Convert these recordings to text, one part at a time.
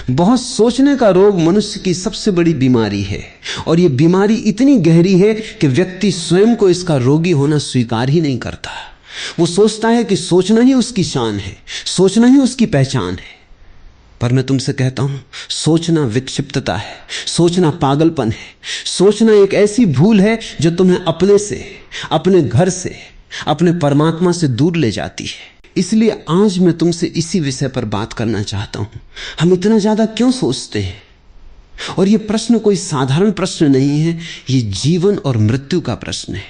बहुत सोचने का रोग मनुष्य की सबसे बड़ी बीमारी है, और यह बीमारी इतनी गहरी है कि व्यक्ति स्वयं को इसका रोगी होना स्वीकार ही नहीं करता। वो सोचता है कि सोचना ही उसकी शान है, सोचना ही उसकी पहचान है। पर मैं तुमसे कहता हूं, सोचना विक्षिप्तता है, सोचना पागलपन है, सोचना एक ऐसी भूल है जो तुम्हें अपने से, अपने घर से, अपने परमात्मा से दूर ले जाती है। इसलिए आज मैं तुमसे इसी विषय पर बात करना चाहता हूं। हम इतना ज्यादा क्यों सोचते हैं? और यह प्रश्न कोई साधारण प्रश्न नहीं है, यह जीवन और मृत्यु का प्रश्न है।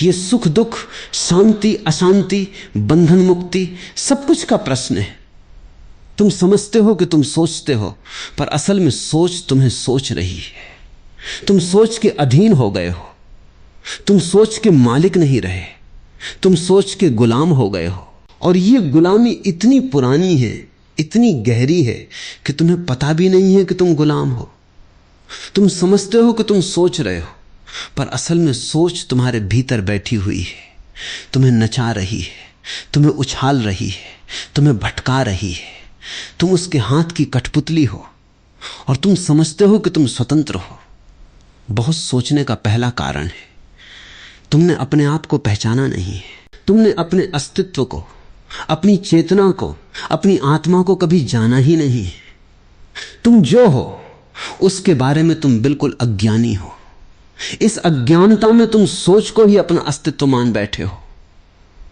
यह सुख दुख, शांति अशांति, बंधन मुक्ति, सब कुछ का प्रश्न है। तुम समझते हो कि तुम सोचते हो, पर असल में सोच तुम्हें सोच रही है। तुम सोच के अधीन हो गए हो, तुम सोच के मालिक नहीं रहे, तुम सोच के गुलाम हो गए हो। और ये गुलामी इतनी पुरानी है, इतनी गहरी है कि तुम्हें पता भी नहीं है कि तुम गुलाम हो। तुम समझते हो कि तुम सोच रहे हो, पर असल में सोच तुम्हारे भीतर बैठी हुई है, तुम्हें नचा रही है, तुम्हें उछाल रही है, तुम्हें भटका रही है। तुम उसके हाथ की कठपुतली हो और तुम समझते हो कि तुम स्वतंत्र हो। बहुत सोचने का पहला कारण है, तुमने अपने आप को पहचाना नहीं है। तुमने अपने अस्तित्व को, अपनी चेतना को, अपनी आत्मा को कभी जाना ही नहीं है। तुम जो हो उसके बारे में तुम बिल्कुल अज्ञानी हो। इस अज्ञानता में तुम सोच को ही अपना अस्तित्व मान बैठे हो।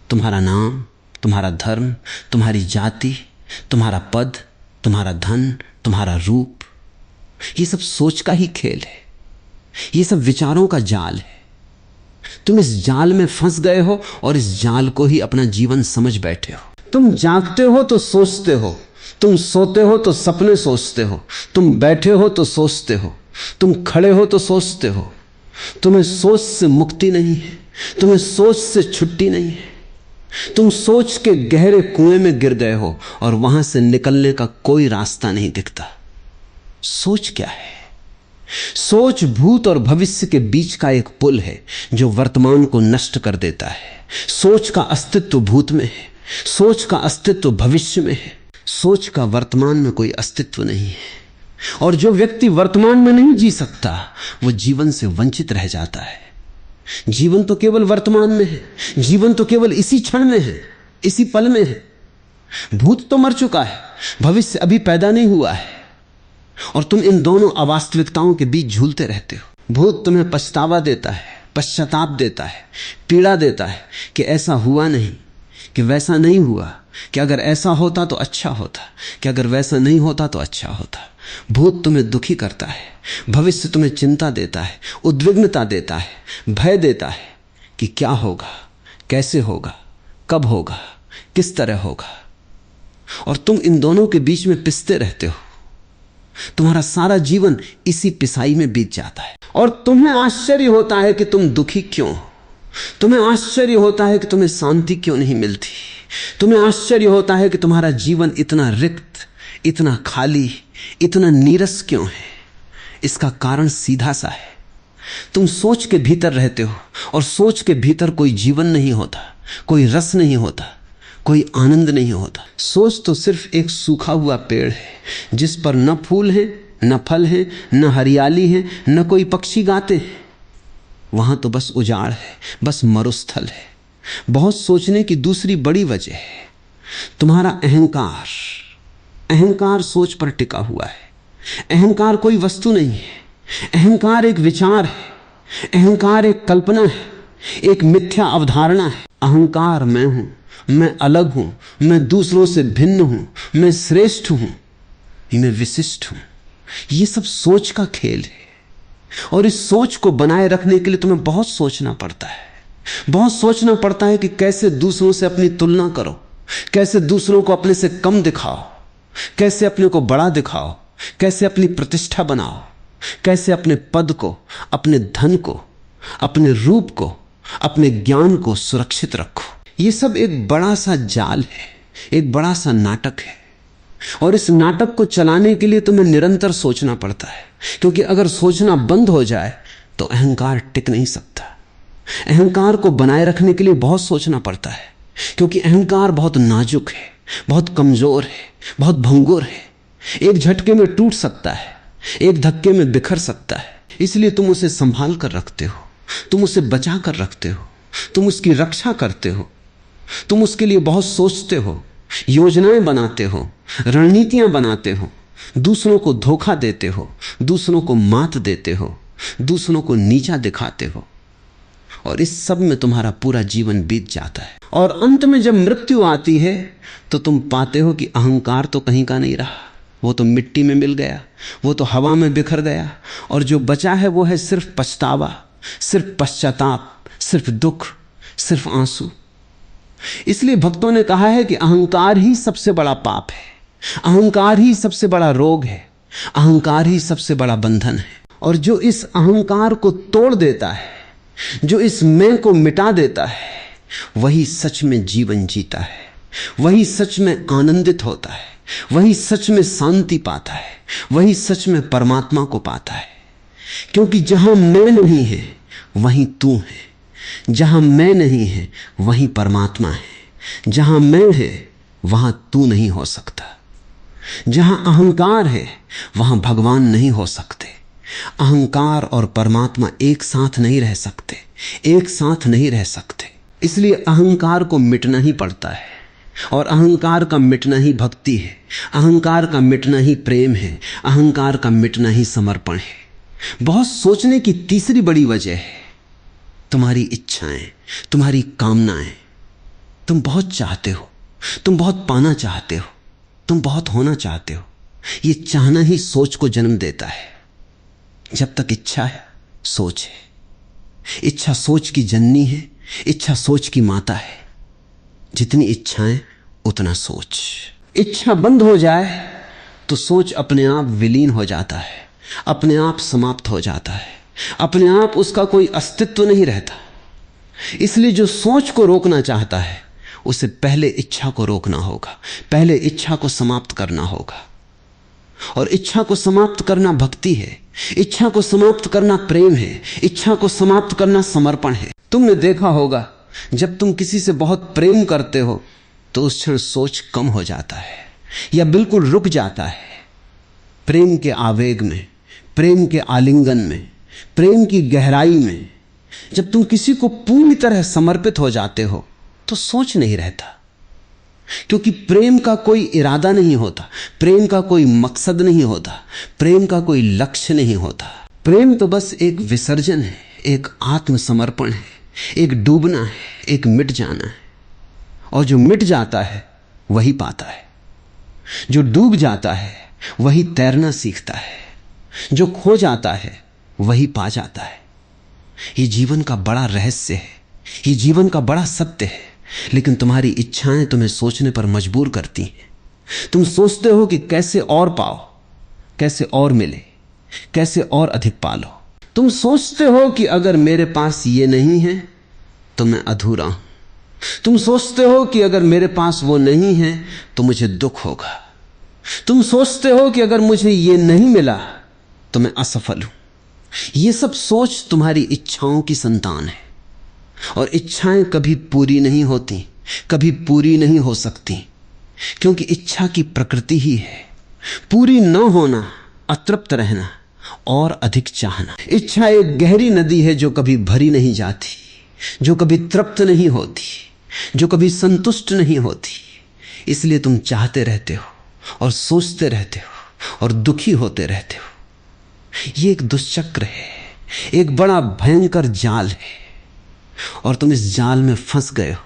तुम्हारा नाम, तुम्हारा धर्म, तुम्हारी जाति, तुम्हारा पद, तुम्हारा धन, तुम्हारा रूप, ये सब सोच का ही खेल है। ये सब विचारों का जाल है। तुम इस जाल में फंस गए हो और इस जाल को ही अपना जीवन समझ बैठे हो। तुम जागते हो तो सोचते हो, तुम सोते हो तो सपने सोचते हो, तुम बैठे हो तो सोचते हो, तुम खड़े हो तो सोचते हो। तुम्हें सोच से मुक्ति नहीं है, तुम्हें सोच से छुट्टी नहीं है। तुम सोच के गहरे कुएं में गिर गए हो और वहां से निकलने का कोई रास्ता नहीं दिखता। सोच क्या है? सोच भूत और भविष्य के बीच का एक पुल है जो वर्तमान को नष्ट कर देता है। सोच का अस्तित्व भूत में है, सोच का अस्तित्व भविष्य में है, सोच का वर्तमान में कोई अस्तित्व नहीं है। और जो व्यक्ति वर्तमान में नहीं जी सकता वो जीवन से वंचित रह जाता है। जीवन तो केवल वर्तमान में है, जीवन तो केवल इसी क्षण में है, इसी पल में है। भूत तो मर चुका है, भविष्य अभी पैदा नहीं हुआ है, और तुम इन दोनों अवास्तविकताओं के बीच झूलते रहते हो। भूत तुम्हें पछतावा देता है, पश्चाताप देता है, पीड़ा देता है कि ऐसा हुआ नहीं, कि वैसा नहीं हुआ, कि अगर ऐसा होता तो अच्छा होता, कि अगर वैसा नहीं होता तो अच्छा होता। भूत तुम्हें दुखी करता है, भविष्य तुम्हें चिंता देता है, उद्विग्नता देता है, भय देता है कि क्या होगा, कैसे होगा, कब होगा, किस तरह होगा। और तुम इन दोनों के बीच में पिसते रहते हो। तुम्हारा सारा जीवन इसी पिसाई में बीत जाता है। और तुम्हें आश्चर्य होता है कि तुम दुखी क्यों हो, तुम्हें आश्चर्य होता है कि तुम्हें शांति क्यों नहीं मिलती, तुम्हें आश्चर्य होता है कि तुम्हारा जीवन इतना रिक्त, इतना खाली, इतना नीरस क्यों है। इसका कारण सीधा सा है, तुम सोच के भीतर रहते हो, और सोच के भीतर कोई जीवन नहीं होता, कोई रस नहीं होता, कोई आनंद नहीं होता। सोच तो सिर्फ एक सूखा हुआ पेड़ है जिस पर न फूल है, न फल है, न हरियाली है, न कोई पक्षी गाते हैं। वहां तो बस उजाड़ है, बस मरुस्थल है। बहुत सोचने की दूसरी बड़ी वजह है तुम्हारा अहंकार। अहंकार सोच पर टिका हुआ है। अहंकार कोई वस्तु नहीं है, अहंकार एक विचार है, अहंकार एक कल्पना है, एक मिथ्या अवधारणा है। अहंकार मैं हूं, मैं अलग हूं, मैं दूसरों से भिन्न हूं, मैं श्रेष्ठ हूं, मैं विशिष्ट हूं। ये सब सोच का खेल है, और इस सोच को बनाए रखने के लिए तुम्हें बहुत सोचना पड़ता है। बहुत सोचना पड़ता है कि कैसे दूसरों से अपनी तुलना करो, कैसे दूसरों को अपने से कम दिखाओ, कैसे अपने को बड़ा दिखाओ, कैसे अपनी प्रतिष्ठा बनाओ, कैसे अपने पद को, अपने धन को, अपने रूप को, अपने ज्ञान को सुरक्षित रखो। ये सब एक बड़ा सा जाल है, एक बड़ा सा नाटक है, और इस नाटक को चलाने के लिए तुम्हें निरंतर सोचना पड़ता है। क्योंकि अगर सोचना बंद हो जाए तो अहंकार टिक नहीं सकता। अहंकार को बनाए रखने के लिए बहुत सोचना पड़ता है, क्योंकि अहंकार बहुत नाजुक है, बहुत कमजोर है, बहुत भंगुर है। एक झटके में टूट सकता है, एक धक्के में बिखर सकता है। इसलिए तुम उसे संभाल कर रखते हो, तुम उसे बचा कर रखते हो, तुम उसकी रक्षा करते हो, तुम उसके लिए बहुत सोचते हो, योजनाएं बनाते हो, रणनीतियां बनाते हो, दूसरों को धोखा देते हो, दूसरों को मात देते हो, दूसरों को नीचा दिखाते हो, और इस सब में तुम्हारा पूरा जीवन बीत जाता है। और अंत में जब मृत्यु आती है तो तुम पाते हो कि अहंकार तो कहीं का नहीं रहा, वो तो मिट्टी में मिल गया, वो तो हवा में बिखर गया, और जो बचा है वो है सिर्फ पछतावा, सिर्फ पश्चाताप, सिर्फ दुख, सिर्फ आंसू। इसलिए भक्तों ने कहा है कि अहंकार ही सबसे बड़ा पाप है, अहंकार ही सबसे बड़ा रोग है, अहंकार ही सबसे बड़ा बंधन है। और जो इस अहंकार को तोड़ देता है, जो इस मैं को मिटा देता है, वही सच में जीवन जीता है, वही सच में आनंदित होता है, वही सच में शांति पाता है, वही सच में परमात्मा को पाता है। क्योंकि जहां मैं नहीं है वहीं तू है, जहां मैं नहीं है वहीं परमात्मा है, जहां मैं है वहां तू नहीं हो सकता, जहां अहंकार है वहां भगवान नहीं हो सकते। अहंकार और परमात्मा एक साथ नहीं रह सकते, एक साथ नहीं रह सकते। इसलिए अहंकार को मिटना ही पड़ता है, और अहंकार का मिटना ही भक्ति है, अहंकार का मिटना ही प्रेम है, अहंकार का मिटना ही समर्पण है। बहुत सोचने की तीसरी बड़ी वजह है तुम्हारी इच्छाएं, तुम्हारी कामनाएं। तुम बहुत चाहते हो, तुम बहुत पाना चाहते हो, तुम बहुत होना चाहते हो। ये चाहना ही सोच को जन्म देता है। जब तक इच्छा है सोच है, इच्छा सोच की जननी है, इच्छा सोच की माता है। जितनी इच्छाएं उतना सोच। इच्छा बंद हो जाए तो सोच अपने आप विलीन हो जाता है, अपने आप समाप्त हो जाता है, अपने आप उसका कोई अस्तित्व नहीं रहता। इसलिए जो सोच को रोकना चाहता है उसे पहले इच्छा को रोकना होगा, पहले इच्छा को समाप्त करना होगा। और इच्छा को समाप्त करना भक्ति है, इच्छा को समाप्त करना प्रेम है, इच्छा को समाप्त करना समर्पण है। तुमने देखा होगा जब तुम किसी से बहुत प्रेम करते हो तो उस क्षण सोच कम हो जाता है या बिल्कुल रुक जाता है। प्रेम के आवेग में, प्रेम के आलिंगन में, प्रेम की गहराई में जब तुम किसी को पूरी तरह समर्पित हो जाते हो तो सोच नहीं रहता, क्योंकि प्रेम का कोई इरादा नहीं होता, प्रेम का कोई मकसद नहीं होता, प्रेम का कोई लक्ष्य नहीं होता। प्रेम तो बस एक विसर्जन है, एक आत्मसमर्पण है, एक डूबना है, एक मिट जाना है। और जो मिट जाता है वही पाता है, जो डूब जाता है वही तैरना सीखता है, जो खो जाता है वही पा जाता है। ये जीवन का बड़ा रहस्य है, ये जीवन का बड़ा सत्य है। लेकिन तुम्हारी इच्छाएं तुम्हें सोचने पर मजबूर करती हैं। तुम सोचते हो कि कैसे और पाओ, कैसे और मिले, कैसे और अधिक पालो। तुम सोचते हो कि अगर मेरे पास ये नहीं है तो मैं अधूरा हूं। तुम सोचते हो कि अगर मेरे पास वो नहीं है तो मुझे दुख होगा। तुम सोचते हो कि अगर मुझे ये नहीं मिला तो मैं असफल हूं। ये सब सोच तुम्हारी इच्छाओं की संतान है, और इच्छाएं कभी पूरी नहीं होती, कभी पूरी नहीं हो सकती, क्योंकि इच्छा की प्रकृति ही है पूरी न होना, अतृप्त रहना और अधिक चाहना। इच्छा एक गहरी नदी है जो कभी भरी नहीं जाती, जो कभी तृप्त नहीं होती, जो कभी संतुष्ट नहीं होती। इसलिए तुम चाहते रहते हो और सोचते रहते हो और दुखी होते रहते हो। ये एक दुष्चक्र है, एक बड़ा भयंकर जाल है, और तुम इस जाल में फंस गए हो।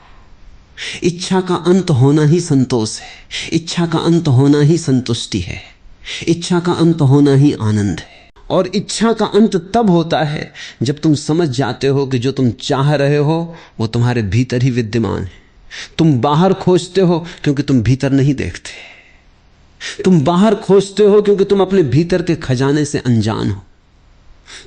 इच्छा का अंत होना ही संतोष है, इच्छा का अंत होना ही संतुष्टि है, इच्छा का अंत होना ही आनंद है। और इच्छा का अंत तब होता है जब तुम समझ जाते हो कि जो तुम चाह रहे हो वो तुम्हारे भीतर ही विद्यमान है। तुम बाहर खोजते हो क्योंकि तुम भीतर नहीं देखते। तुम बाहर खोजते हो क्योंकि तुम अपने भीतर के खजाने से अनजान हो।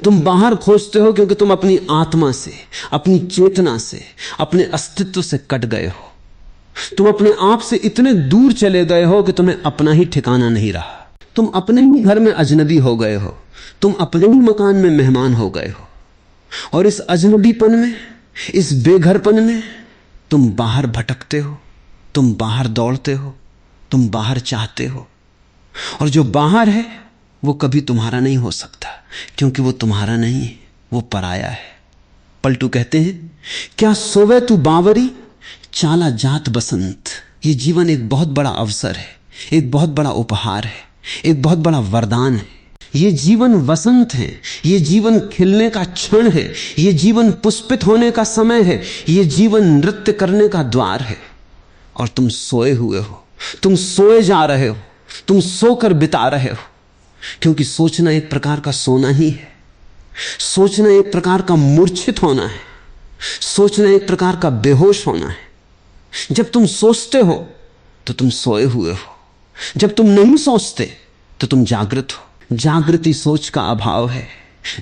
तुम बाहर खोजते हो क्योंकि तुम अपनी आत्मा से, अपनी चेतना से, अपने अस्तित्व से कट गए हो। तुम अपने आप से इतने दूर चले गए हो कि तुम्हें अपना ही ठिकाना नहीं रहा। तुम अपने ही घर में अजनबी हो गए हो, तुम अपने ही मकान में मेहमान हो गए हो। और इस अजनबीपन में, इस बेघरपन में तुम बाहर भटकते हो, तुम बाहर दौड़ते हो, तुम बाहर चाहते हो। और जो बाहर है वो कभी तुम्हारा नहीं हो सकता, क्योंकि वो तुम्हारा नहीं है, वो पराया है। पलटू कहते हैं, क्या सोवे तू बावरी चाला जात बसंत। ये जीवन एक बहुत बड़ा अवसर है, एक बहुत बड़ा उपहार है, एक बहुत बड़ा वरदान है। ये जीवन वसंत है, ये जीवन खिलने का क्षण है, ये जीवन पुष्पित होने का समय है, ये जीवन नृत्य करने का द्वार है। और तुम सोए हुए हो, तुम सोए जा रहे हो, तुम सोकर बिता रहे हो। क्योंकि सोचना एक प्रकार का सोना ही है, सोचना एक प्रकार का मूर्छित होना है, सोचना एक प्रकार का बेहोश होना है। जब तुम सोचते हो तो तुम सोए हुए हो, जब तुम नहीं सोचते तो तुम जागृत हो। जागृति सोच का अभाव है,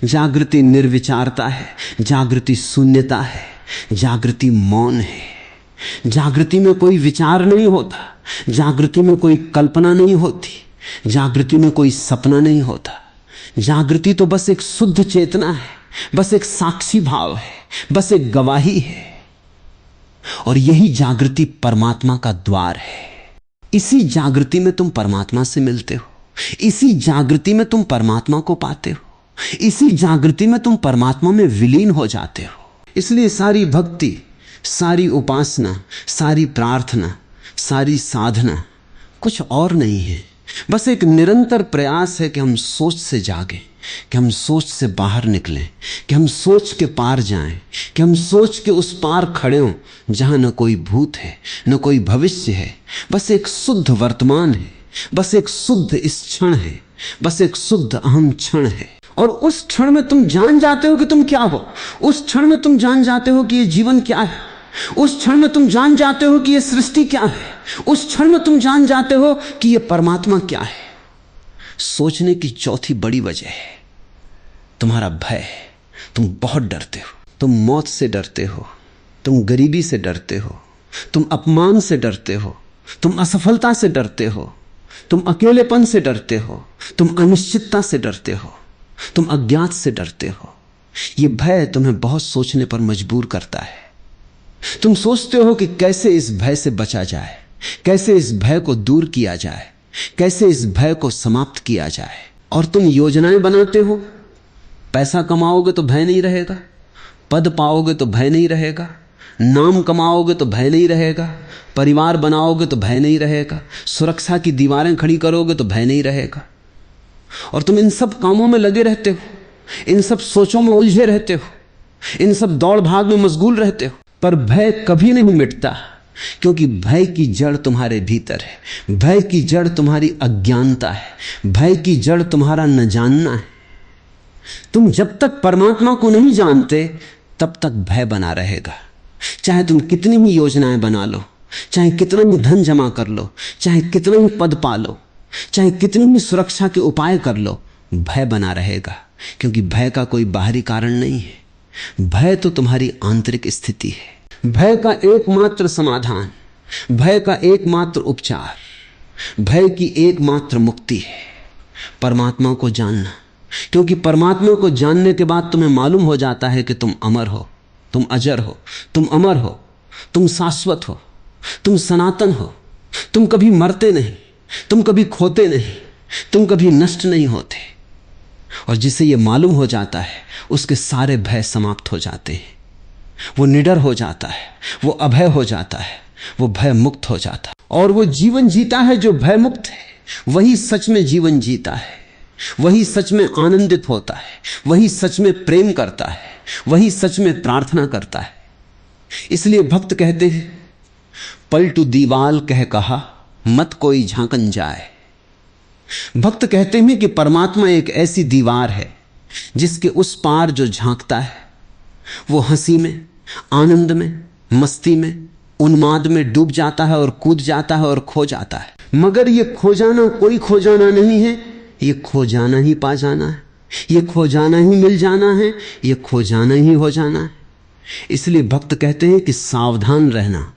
जागृति निर्विचारता है, जागृति शून्यता है, जागृति मौन है। जागृति में कोई विचार नहीं होता, जागृति में कोई कल्पना नहीं होती, जागृति में कोई सपना नहीं होता। जागृति तो बस एक शुद्ध चेतना है, बस एक साक्षी भाव है, बस एक गवाही है। और यही जागृति परमात्मा का द्वार है। इसी जागृति में तुम परमात्मा से मिलते हो, इसी जागृति में तुम परमात्मा को पाते हो, इसी जागृति में तुम परमात्मा में विलीन हो जाते हो। इसलिए सारी भक्ति, सारी उपासना, सारी प्रार्थना, सारी साधना कुछ और नहीं है, बस एक निरंतर प्रयास है कि हम सोच से जागें, कि हम सोच से बाहर निकलें, कि हम सोच के पार जाएं, कि हम सोच के उस पार खड़े हों जहां न कोई भूत है, न कोई भविष्य है, बस एक शुद्ध वर्तमान है, बस एक शुद्ध इस क्षण है, बस एक शुद्ध अहम क्षण है। और उस क्षण में तुम जान जाते हो कि तुम क्या हो, उस क्षण में तुम जान जाते हो कि ये जीवन क्या है, उस क्षण में तुम जान जाते हो कि ये सृष्टि क्या है, उस क्षण में तुम जान जाते हो कि ये परमात्मा क्या है। सोचने की चौथी बड़ी वजह है तुम्हारा भय। तुम बहुत डरते हो, तुम मौत से डरते हो, तुम गरीबी से डरते हो, तुम अपमान से डरते हो, तुम असफलता से डरते हो, तुम अकेलेपन से डरते हो, तुम अनिश्चितता से डरते हो, तुम अज्ञात से डरते हो। ये भय तुम्हें बहुत सोचने पर मजबूर करता है। तुम सोचते हो कि कैसे इस भय से बचा जाए, कैसे इस भय को दूर किया जाए, कैसे इस भय को समाप्त किया जाए। और तुम योजनाएं बनाते हो, पैसा कमाओगे तो भय नहीं रहेगा, पद पाओगे तो भय नहीं रहेगा, नाम कमाओगे तो भय नहीं रहेगा, परिवार बनाओगे तो भय नहीं रहेगा, सुरक्षा की दीवारें खड़ी करोगे तो भय नहीं रहेगा। और तुम इन सब कामों में लगे रहते हो, इन सब सोचों में उलझे रहते हो, इन सब दौड़ भाग में मशगूल रहते हो। पर भय कभी नहीं मिटता, क्योंकि भय की जड़ तुम्हारे भीतर है। भय की जड़ तुम्हारी अज्ञानता है, भय की जड़ तुम्हारा न जानना है। तुम जब तक परमात्मा को नहीं जानते तब तक भय बना रहेगा। चाहे तुम कितनी भी योजनाएं बना लो, चाहे कितना भी धन जमा कर लो, चाहे कितना भी पद पा लो, चाहे कितनी भी सुरक्षा के उपाय कर लो, भय बना रहेगा। क्योंकि भय का कोई बाहरी कारण नहीं है, भय तो तुम्हारी आंतरिक स्थिति है। भय का एकमात्र समाधान, भय का एकमात्र उपचार, भय की एकमात्र मुक्ति है परमात्मा को जानना। क्योंकि परमात्मा को जानने के बाद तुम्हें मालूम हो जाता है कि तुम अमर हो, तुम अजर हो, तुम अमर हो, तुम शाश्वत हो, तुम सनातन हो, तुम कभी मरते नहीं, तुम कभी खोते नहीं, तुम कभी नष्ट नहीं होते। और जिसे ये मालूम हो जाता है उसके सारे भय समाप्त हो जाते हैं, वो निडर हो जाता है, वो अभय हो जाता है, वो भय मुक्त हो जाता है। और वो जीवन जीता है जो भय मुक्त है, वही सच में जीवन जीता है, वही सच में आनंदित होता है, वही सच में प्रेम करता है, वही सच में प्रार्थना करता है। इसलिए भक्त कहते हैं, पलटू दीवाल कह कहा मत कोई झांकन जाए। भक्त कहते हैं कि परमात्मा एक ऐसी दीवार है जिसके उस पार जो झांकता है वो हंसी में, आनंद में, मस्ती में, उन्माद में डूब जाता है और कूद जाता है और खो जाता है। मगर ये खो जाना कोई खो जाना नहीं है, ये खो जाना ही पा जाना है, ये खो जाना ही मिल जाना है, ये खो जाना ही हो जाना है। इसलिए भक्त कहते हैं कि सावधान रहना,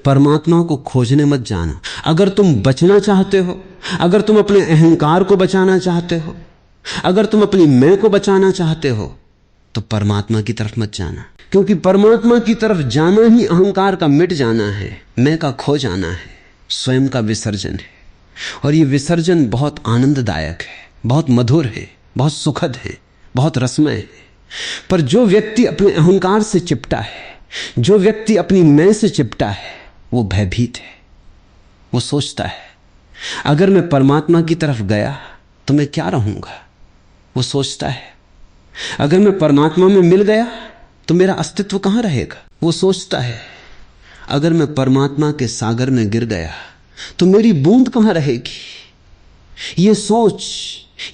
परमात्मा को खोजने मत जाना। अगर तुम बचना चाहते हो, अगर तुम अपने अहंकार को बचाना चाहते हो, अगर तुम अपनी मैं को बचाना चाहते हो, तो परमात्मा की तरफ मत जाना। क्योंकि परमात्मा की तरफ जाना ही अहंकार का मिट जाना है, मैं का खो जाना है, स्वयं का विसर्जन है। और ये विसर्जन बहुत आनंददायक है, बहुत मधुर है, बहुत सुखद है, बहुत रसमय है। पर जो व्यक्ति अपने अहंकार से चिपटा है, जो व्यक्ति अपनी मैं से चिपटा है, वो भयभीत है। वो सोचता है अगर मैं परमात्मा की तरफ गया तो मैं क्या रहूंगा। वो सोचता है अगर मैं परमात्मा में मिल गया तो मेरा अस्तित्व कहां रहेगा। वो सोचता है अगर मैं परमात्मा के सागर में गिर गया तो मेरी बूंद कहां रहेगी। ये सोच,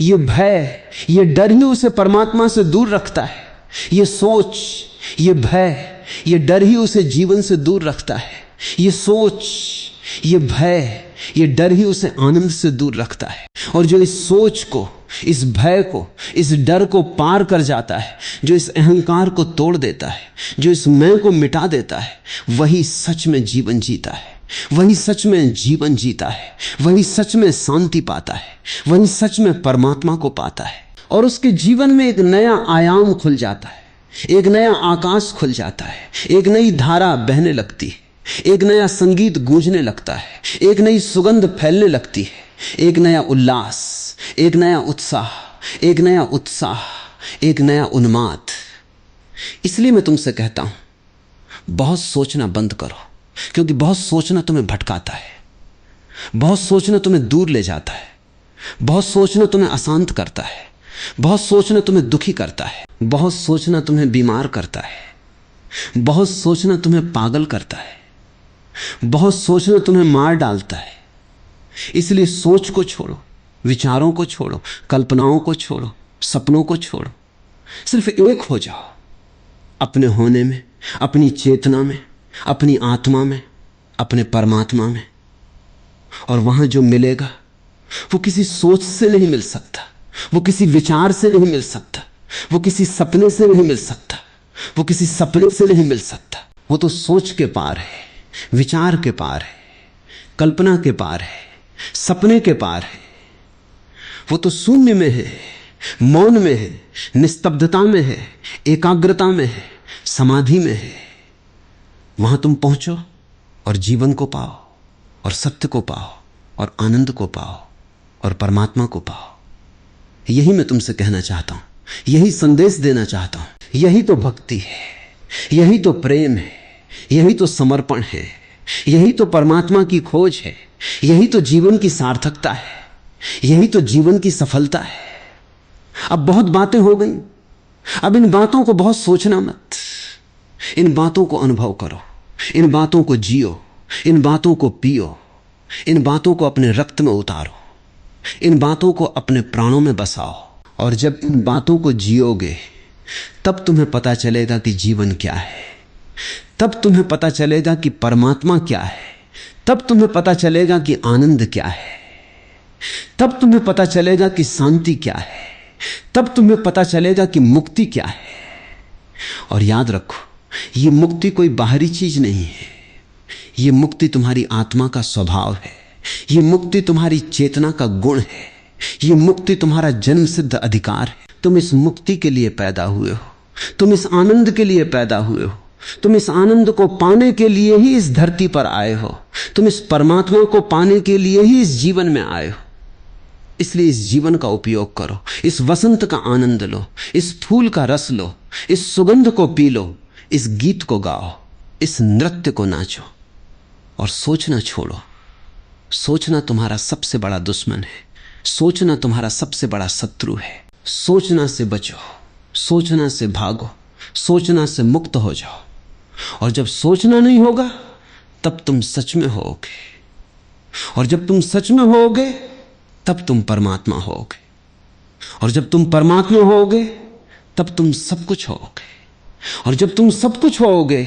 ये भय, ये डर ही उसे परमात्मा से दूर रखता है। ये सोच, ये भय, ये डर ही उसे जीवन से दूर रखता है। ये सोच, ये भय, ये डर ही उसे आनंद से दूर रखता है। और जो इस सोच को, इस भय को, इस डर को पार कर जाता है, जो इस अहंकार को तोड़ देता है, जो इस मैं को मिटा देता है, वही सच में जीवन जीता है, वही सच में जीवन जीता है, वही सच में शांति पाता है, वही सच में परमात्मा को पाता है। और उसके जीवन में एक नया आयाम खुल जाता है, एक नया आकाश खुल जाता है, एक नई धारा बहने लगती है, एक नया संगीत गूंजने लगता है, एक नई सुगंध फैलने लगती है, एक नया उल्लास, एक नया उत्साह, एक नया उत्साह, एक नया उन्माद। इसलिए मैं तुमसे कहता हूं बहुत सोचना बंद करो, क्योंकि बहुत सोचना तुम्हें भटकाता है, बहुत सोचना तुम्हें दूर ले जाता है, बहुत सोचना तुम्हें अशांत करता है, बहुत सोचना तुम्हें दुखी करता है, बहुत सोचना तुम्हें बीमार करता है, बहुत सोचना तुम्हें पागल करता है, बहुत सोचना तुम्हें मार डालता है। इसलिए सोच को छोड़ो, विचारों को छोड़ो, कल्पनाओं को छोड़ो, सपनों को छोड़ो, सिर्फ एक हो जाओ अपने होने में, अपनी चेतना में, अपनी आत्मा में, अपने परमात्मा में। और वहां जो मिलेगा वो किसी सोच से नहीं मिल सकता, वो किसी विचार से नहीं मिल सकता, वो किसी सपने से नहीं मिल सकता, वो किसी सपने से नहीं मिल सकता। वो तो सोच के पार है, विचार के पार है, कल्पना के पार है, सपने के पार है। वो तो शून्य में है, मौन में है, निस्तब्धता में है, एकाग्रता में है, समाधि में है। वहां तुम पहुंचो और जीवन को पाओ, और सत्य को पाओ, और आनंद को पाओ, और परमात्मा को पाओ। यही मैं तुमसे कहना चाहता हूं, यही संदेश देना चाहता हूं। यही तो भक्ति है, यही तो प्रेम है, यही तो समर्पण है, यही तो परमात्मा की खोज है, यही तो जीवन की सार्थकता है, यही तो जीवन की सफलता है। अब बहुत बातें हो गई, अब इन बातों को बहुत सोचना मत, इन बातों को अनुभव करो, इन बातों को जियो, इन बातों को पियो, इन बातों को अपने रक्त में उतारो, इन बातों को अपने प्राणों में बसाओ। और जब इन बातों को जियोगे तब तुम्हें पता चलेगा कि जीवन क्या है, तब तुम्हें पता चलेगा कि परमात्मा क्या है, तब तुम्हें पता चलेगा कि आनंद क्या है, तब तुम्हें पता चलेगा कि शांति क्या है, तब तुम्हें पता चलेगा कि मुक्ति क्या है। और याद रखो, ये मुक्ति कोई बाहरी चीज नहीं है, ये मुक्ति तुम्हारी आत्मा का स्वभाव है, ये मुक्ति तुम्हारी चेतना का गुण है, ये मुक्ति तुम्हारा जन्म सिद्ध अधिकार है। तुम इस मुक्ति के लिए पैदा हुए हो, तुम इस आनंद के लिए पैदा हुए हो, तुम इस आनंद को पाने के लिए ही इस धरती पर आए हो, तुम इस परमात्मा को पाने के लिए ही इस जीवन में आए हो। इसलिए इस जीवन का उपयोग करो, इस वसंत का आनंद लो, इस फूल का रस लो, इस सुगंध को पी लो, इस गीत को गाओ, इस नृत्य को नाचो, और सोचना छोड़ो। सोचना तुम्हारा सबसे बड़ा दुश्मन है, सोचना तुम्हारा सबसे बड़ा शत्रु है। सोचना से बचो, सोचना से भागो, सोचना से मुक्त हो जाओ। और जब सोचना नहीं होगा तब तुम सच में होगे, और जब तुम सच में होगे तब तुम परमात्मा होगे, और जब तुम परमात्मा होगे तब तुम सब कुछ होगे, और जब तुम सब कुछ होगे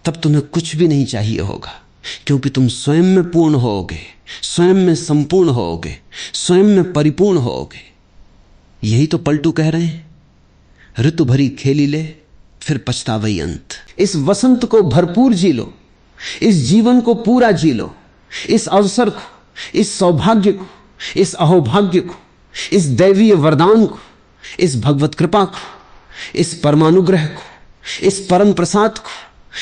तब तुम्हें कुछ भी नहीं चाहिए होगा, क्योंकि तुम स्वयं में पूर्ण होगे, स्वयं में संपूर्ण होगे, स्वयं में परिपूर्ण होगे। यही तो पलटू कह रहे हैं, ऋतु भरी खेली ले फिर पछतावई अंत। इस वसंत को भरपूर जी लो, इस जीवन को पूरा जी लो, इस अवसर को, इस सौभाग्य को, इस अहोभाग्य को, इस दैवीय वरदान को, इस भगवत कृपा को, इस परमानुग्रह को, इस परम प्रसाद को,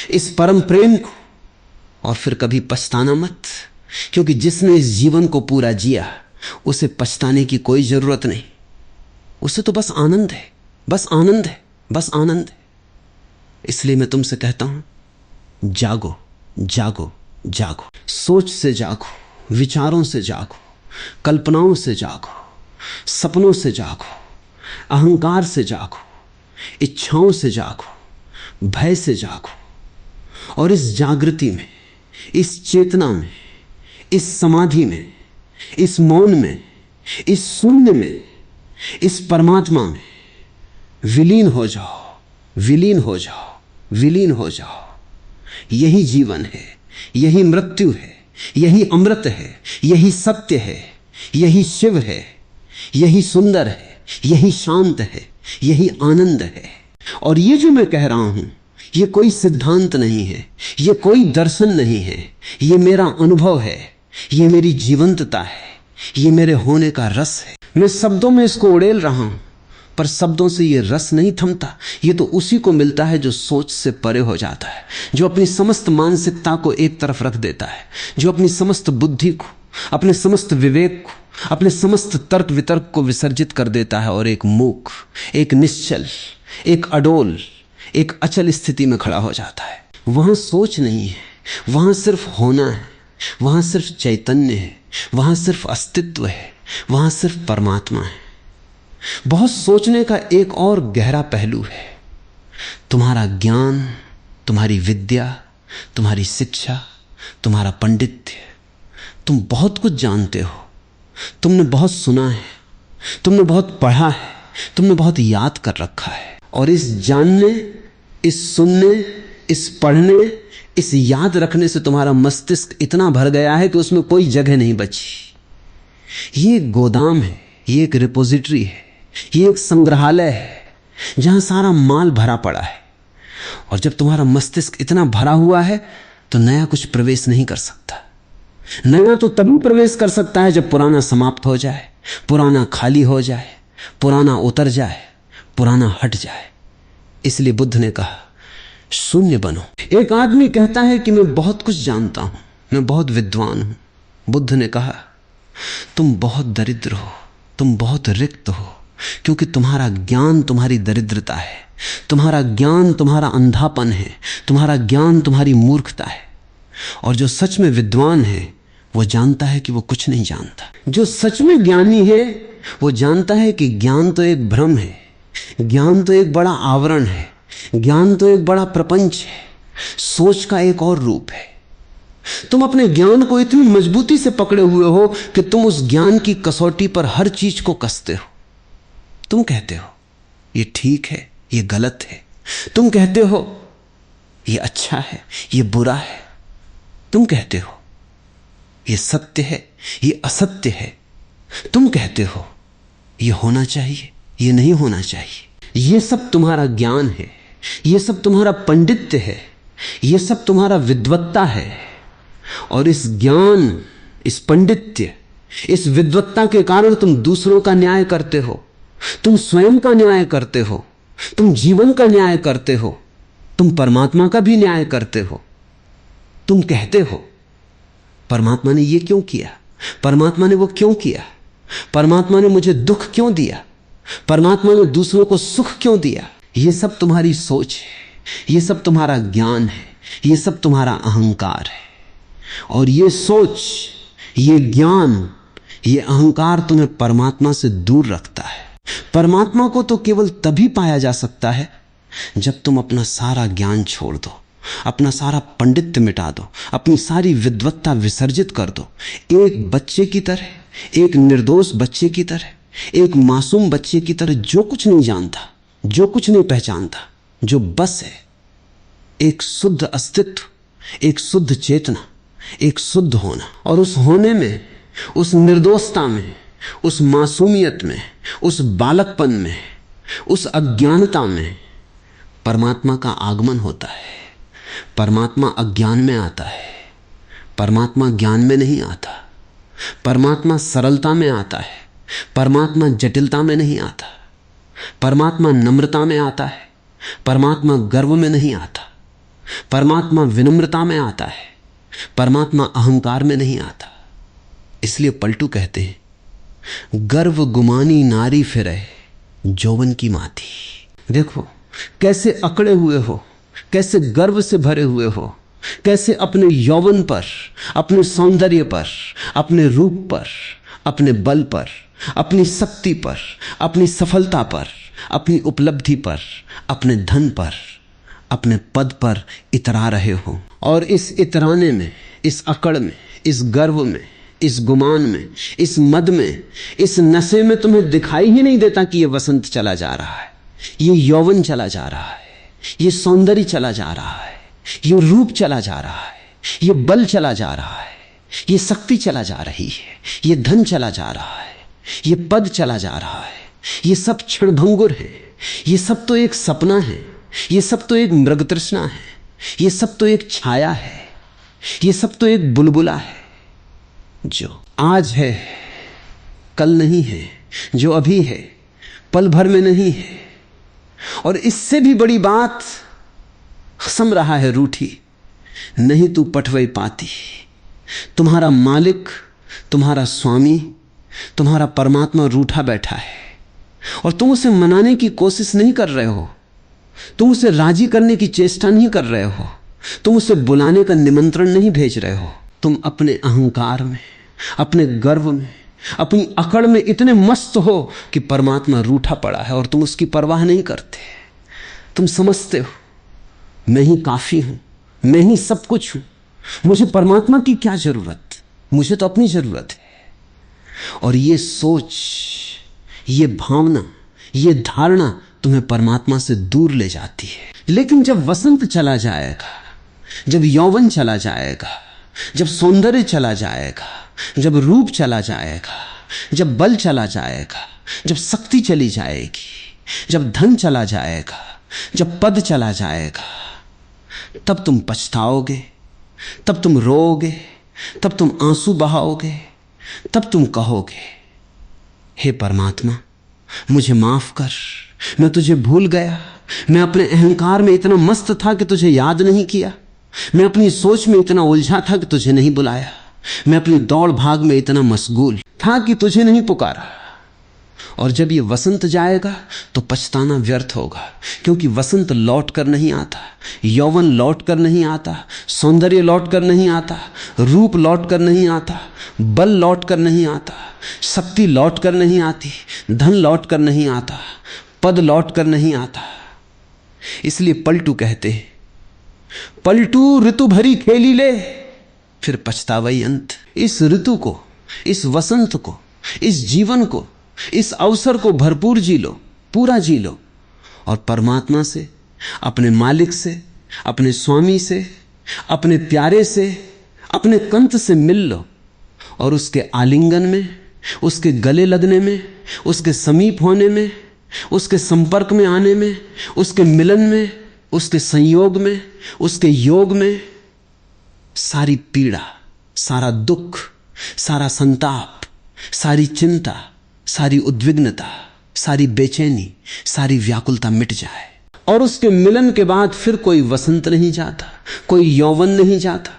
इस परम प्रेम को। और फिर कभी पछताना मत, क्योंकि जिसने इस जीवन को पूरा जिया उसे पछताने की कोई जरूरत नहीं। उसे तो बस आनंद है, बस आनंद है, बस आनंद है। इसलिए मैं तुमसे कहता हूं, जागो जागो जागो। सोच से जागो, विचारों से जागो, कल्पनाओं से जागो, सपनों से जागो, अहंकार से जागो, इच्छाओं से जागो, भय से जागो। और इस जागृति में, इस चेतना में, इस समाधि में, इस मौन में, इस शून्य में, इस परमात्मा में विलीन हो जाओ, विलीन हो जाओ, विलीन हो जाओ। यही जीवन है, यही मृत्यु है, यही अमृत है, यही सत्य है, यही शिव है, यही सुंदर है, यही शांत है, यही आनंद है। और ये जो मैं कह रहा हूं, ये कोई सिद्धांत नहीं है, ये कोई दर्शन नहीं है, ये मेरा अनुभव है, ये मेरी जीवंतता है, ये मेरे होने का रस है। मैं शब्दों में इसको उड़ेल रहा हूं, पर शब्दों से ये रस नहीं थमता। ये तो उसी को मिलता है जो सोच से परे हो जाता है, जो अपनी समस्त मानसिकता को एक तरफ रख देता है, जो अपनी समस्त बुद्धि को, अपने समस्त विवेक को, अपने समस्त तर्क वितर्क को विसर्जित कर देता है और एक मूक, एक निश्चल, एक अडोल, एक अचल स्थिति में खड़ा हो जाता है। वहां सोच नहीं है, वहां सिर्फ होना है, वहां सिर्फ चैतन्य है, वहां सिर्फ अस्तित्व है, वहां सिर्फ परमात्मा है। बहुत सोचने का एक और गहरा पहलू है। तुम्हारा ज्ञान, तुम्हारी विद्या, तुम्हारी शिक्षा, तुम्हारा पंडित्य, तुम बहुत कुछ जानते हो, तुमने बहुत सुना है, तुमने बहुत पढ़ा है, तुमने बहुत याद कर रखा है। और इस जानने, इस सुनने, इस पढ़ने, इस याद रखने से तुम्हारा मस्तिष्क इतना भर गया है कि उसमें कोई जगह नहीं बची। ये एक गोदाम है, ये एक रिपोजिटरी है, ये एक संग्रहालय है जहां सारा माल भरा पड़ा है। और जब तुम्हारा मस्तिष्क इतना भरा हुआ है तो नया कुछ प्रवेश नहीं कर सकता। नया तो तभी प्रवेश कर सकता है जब पुराना समाप्त हो जाए, पुराना खाली हो जाए, पुराना उतर जाए, पुराना हट जाए। इसलिए बुद्ध ने कहा, शून्य बनो। एक आदमी कहता है कि मैं बहुत कुछ जानता हूं, मैं बहुत विद्वान हूं। बुद्ध ने कहा, तुम बहुत दरिद्र हो, तुम बहुत रिक्त हो, क्योंकि तुम्हारा ज्ञान तुम्हारी दरिद्रता है, तुम्हारा ज्ञान तुम्हारा अंधापन है, तुम्हारा ज्ञान तुम्हारी मूर्खता है। और जो सच में विद्वान है वो जानता है कि वो कुछ नहीं जानता। जो सच में ज्ञानी है वो जानता है कि ज्ञान तो एक भ्रम है, ज्ञान तो एक बड़ा आवरण है, ज्ञान तो एक बड़ा प्रपंच है, सोच का एक और रूप है। तुम अपने ज्ञान को इतनी मजबूती से पकड़े हुए हो कि तुम उस ज्ञान की कसौटी पर हर चीज को कसते हो। तुम कहते हो ये ठीक है, ये गलत है, तुम कहते हो ये अच्छा है, ये बुरा है, तुम कहते हो ये सत्य है, ये असत्य है, तुम कहते हो ये होना चाहिए, ये नहीं होना चाहिए। ये सब तुम्हारा ज्ञान है, ये सब तुम्हारा पंडित्य है, ये सब तुम्हारा विद्वत्ता है। और इस ज्ञान, इस पंडित्य, इस विद्वत्ता के कारण तुम दूसरों का न्याय करते हो, तुम स्वयं का न्याय करते हो, तुम जीवन का न्याय करते हो, तुम परमात्मा का भी न्याय करते हो। तुम कहते हो परमात्मा ने ये क्यों किया, परमात्मा ने वो क्यों किया, परमात्मा ने मुझे दुख क्यों दिया, परमात्मा ने दूसरों को सुख क्यों दिया। ये सब तुम्हारी सोच है, ये सब तुम्हारा ज्ञान है, ये सब तुम्हारा अहंकार है। और ये सोच, ये ज्ञान, ये अहंकार तुम्हें परमात्मा से दूर रखता है। परमात्मा को तो केवल तभी पाया जा सकता है जब तुम अपना सारा ज्ञान छोड़ दो, अपना सारा पंडित्य मिटा दो, अपनी सारी विद्वत्ता विसर्जित कर दो। एक बच्चे की तरह, एक निर्दोष बच्चे की तरह, एक मासूम बच्चे की तरह, जो कुछ नहीं जानता, जो कुछ नहीं पहचानता, जो बस है एक शुद्ध अस्तित्व, एक शुद्ध चेतना, एक शुद्ध होना। और उस होने में, उस निर्दोषता में, उस मासूमियत में, उस बालकपन में, उस अज्ञानता में परमात्मा का आगमन होता है। परमात्मा अज्ञान में आता है, परमात्मा ज्ञान में नहीं आता। परमात्मा सरलता में आता है, परमात्मा जटिलता में नहीं आता। परमात्मा नम्रता में आता है, परमात्मा गर्व में नहीं आता। परमात्मा विनम्रता में आता है, परमात्मा अहंकार में नहीं आता। इसलिए पलटू कहते हैं, गर्व गुमानी नारी फिरे जौवन की माथी। देखो कैसे अकड़े हुए हो, कैसे गर्व से भरे हुए हो, कैसे अपने यौवन पर, अपने सौंदर्य पर, अपने रूप पर, अपने बल पर, अपनी शक्ति पर, अपनी सफलता पर, अपनी उपलब्धि पर, अपने धन पर, अपने पद पर इतरा रहे हो। और इस इतराने में, इस अकड़ में, इस गर्व में, इस गुमान में, इस मद में, इस नशे में तुम्हें दिखाई ही नहीं देता कि यह वसंत चला जा रहा है, ये यौवन चला जा रहा है, ये सौंदर्य चला जा रहा है, ये रूप चला जा रहा है, ये बल चला जा रहा है, ये शक्ति चला जा रही है, ये धन चला जा रहा है, ये पद चला जा रहा है। ये सब क्षणभंगुर है, ये सब तो एक सपना है, ये सब तो एक मृग तृष्णा है, ये सब तो एक छाया है, ये सब तो एक बुलबुला है जो आज है कल नहीं है, जो अभी है पल भर में नहीं है। और इससे भी बड़ी बात सम रहा है रूठी, नहीं तू पटवई पाती। तुम्हारा मालिक, तुम्हारा स्वामी, तुम्हारा परमात्मा रूठा बैठा है और तुम उसे मनाने की कोशिश नहीं कर रहे हो, तुम उसे राजी करने की चेष्टा नहीं कर रहे हो, तुम उसे बुलाने का निमंत्रण नहीं भेज रहे हो। तुम अपने अहंकार में, अपने गर्व में, अपनी अकड़ में इतने मस्त हो कि परमात्मा रूठा पड़ा है और तुम उसकी परवाह नहीं करते। तुम समझते हो मैं ही काफी हूं, मैं ही सब कुछ हूं, मुझे परमात्मा की क्या जरूरत, मुझे तो अपनी जरूरत है। और ये सोच, ये भावना, ये धारणा तुम्हें परमात्मा से दूर ले जाती है। लेकिन जब वसंत चला जाएगा, जब यौवन चला जाएगा, जब सौंदर्य चला जाएगा, जब रूप चला जाएगा, जब बल चला जाएगा, जब शक्ति चली जाएगी, जब धन चला जाएगा, जब पद चला जाएगा, तब तुम पछताओगे, तब तुम रोओगे, तब तुम आंसू बहाओगे, तब तुम कहोगे हे परमात्मा मुझे माफ कर, मैं तुझे भूल गया, मैं अपने अहंकार में इतना मस्त था कि तुझे याद नहीं किया, मैं अपनी सोच में इतना उलझा था कि तुझे नहीं बुलाया, मैं अपनी दौड़ भाग में इतना मशगूल था कि तुझे नहीं पुकारा। और जब ये वसंत जाएगा तो पछताना व्यर्थ होगा, क्योंकि वसंत लौट कर नहीं आता, यौवन लौट कर नहीं आता, सौंदर्य लौट कर नहीं आता, रूप लौट कर नहीं आता, बल लौट कर नहीं आता, शक्ति लौट कर नहीं आती, धन लौट कर नहीं आता, पद लौट कर नहीं आता। इसलिए पलटू कहते हैं, पलटू ऋतु भरी खेली ले फिर पछतावई अंत। इस ऋतु को, इस वसंत को, इस जीवन को, इस अवसर को भरपूर जी लो, पूरा जी लो और परमात्मा से, अपने मालिक से, अपने स्वामी से, अपने प्यारे से, अपने कंत से मिल लो और उसके आलिंगन में, उसके गले लगने में, उसके समीप होने में, उसके संपर्क में आने में, उसके मिलन में, उसके संयोग में, उसके योग में सारी पीड़ा, सारा दुख, सारा संताप, सारी चिंता, सारी उद्विग्नता, सारी बेचैनी, सारी व्याकुलता मिट जाए। और उसके मिलन के बाद फिर कोई वसंत नहीं जाता, कोई यौवन नहीं जाता,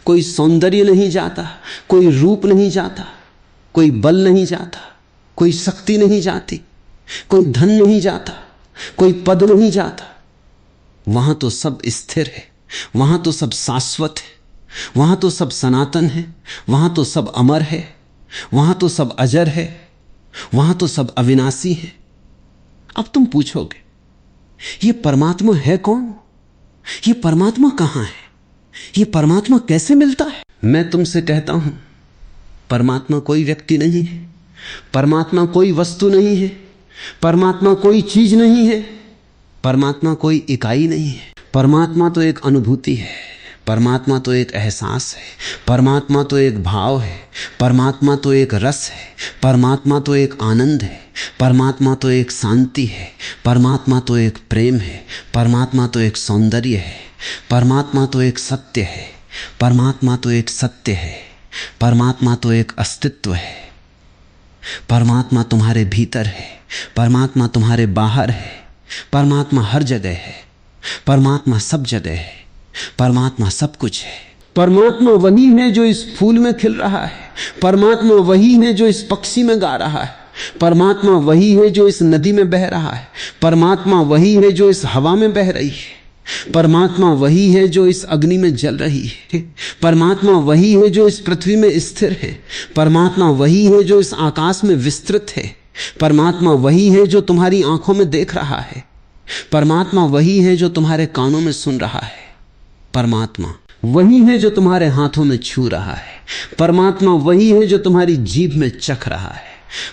कोई सौंदर्य नहीं जाता, कोई रूप नहीं जाता, कोई बल नहीं जाता, कोई शक्ति नहीं जाती, कोई धन नहीं जाता, कोई पद नहीं जाता। वहां तो सब स्थिर है, वहां तो सब शाश्वत है, वहां तो सब सनातन है, वहां तो सब अमर है, वहां तो सब अजर है, वहां तो सब अविनाशी है। अब तुम पूछोगे ये परमात्मा है कौन, ये परमात्मा कहां है, ये परमात्मा कैसे मिलता है? मैं तुमसे कहता हूं परमात्मा कोई व्यक्ति नहीं है, परमात्मा कोई वस्तु नहीं है, परमात्मा कोई चीज नहीं है, परमात्मा कोई इकाई नहीं है। परमात्मा तो एक अनुभूति है, परमात्मा तो एक एहसास है, परमात्मा तो एक भाव है, परमात्मा तो एक रस है, परमात्मा तो एक आनंद है, परमात्मा तो एक शांति है, परमात्मा तो एक प्रेम है, परमात्मा तो एक सौंदर्य है, परमात्मा तो एक सत्य है, परमात्मा तो एक सत्य है, परमात्मा तो एक अस्तित्व है। परमात्मा तुम्हारे भीतर है, परमात्मा तुम्हारे बाहर है, परमात्मा हर जगह है, परमात्मा सब जगह है, परमात्मा सब कुछ है। परमात्मा वही है जो इस फूल में खिल रहा है, परमात्मा वही है जो इस पक्षी में गा रहा है, परमात्मा वही है जो इस नदी में बह रहा है, परमात्मा वही है जो इस हवा में बह रही है, परमात्मा वही है जो इस अग्नि में जल रही है, परमात्मा वही है जो इस पृथ्वी में स्थिर है, परमात्मा वही है जो इस आकाश में विस्तृत है, परमात्मा वही है जो तुम्हारी आंखों में देख रहा है, परमात्मा वही है जो तुम्हारे कानों में सुन रहा है, परमात्मा वही है जो तुम्हारे हाथों में छू रहा है, परमात्मा वही है जो तुम्हारी जीभ में चख रहा है,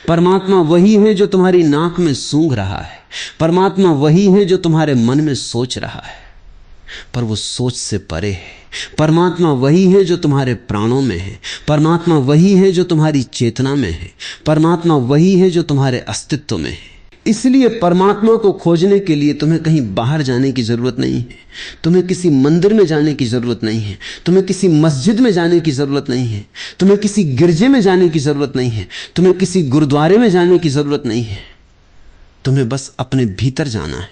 परमात्मा वही है जो तुम्हारी नाक में सूंघ रहा है, परमात्मा वही है जो तुम्हारे मन में सोच रहा है, पर वो सोच से परे है। परमात्मा वही है जो तुम्हारे प्राणों में है, परमात्मा वही है जो तुम्हारी चेतना में है, परमात्मा वही है जो तुम्हारे अस्तित्व में है। इसलिए परमात्मा को खोजने के लिए तुम्हें कहीं बाहर जाने की जरूरत नहीं है, तुम्हें किसी मंदिर में जाने की जरूरत नहीं है, तुम्हें किसी मस्जिद में जाने की जरूरत नहीं है, तुम्हें किसी गिरजे में जाने की जरूरत नहीं है, तुम्हें किसी गुरुद्वारे में जाने की जरूरत नहीं है। तुम्हें बस अपने भीतर जाना है,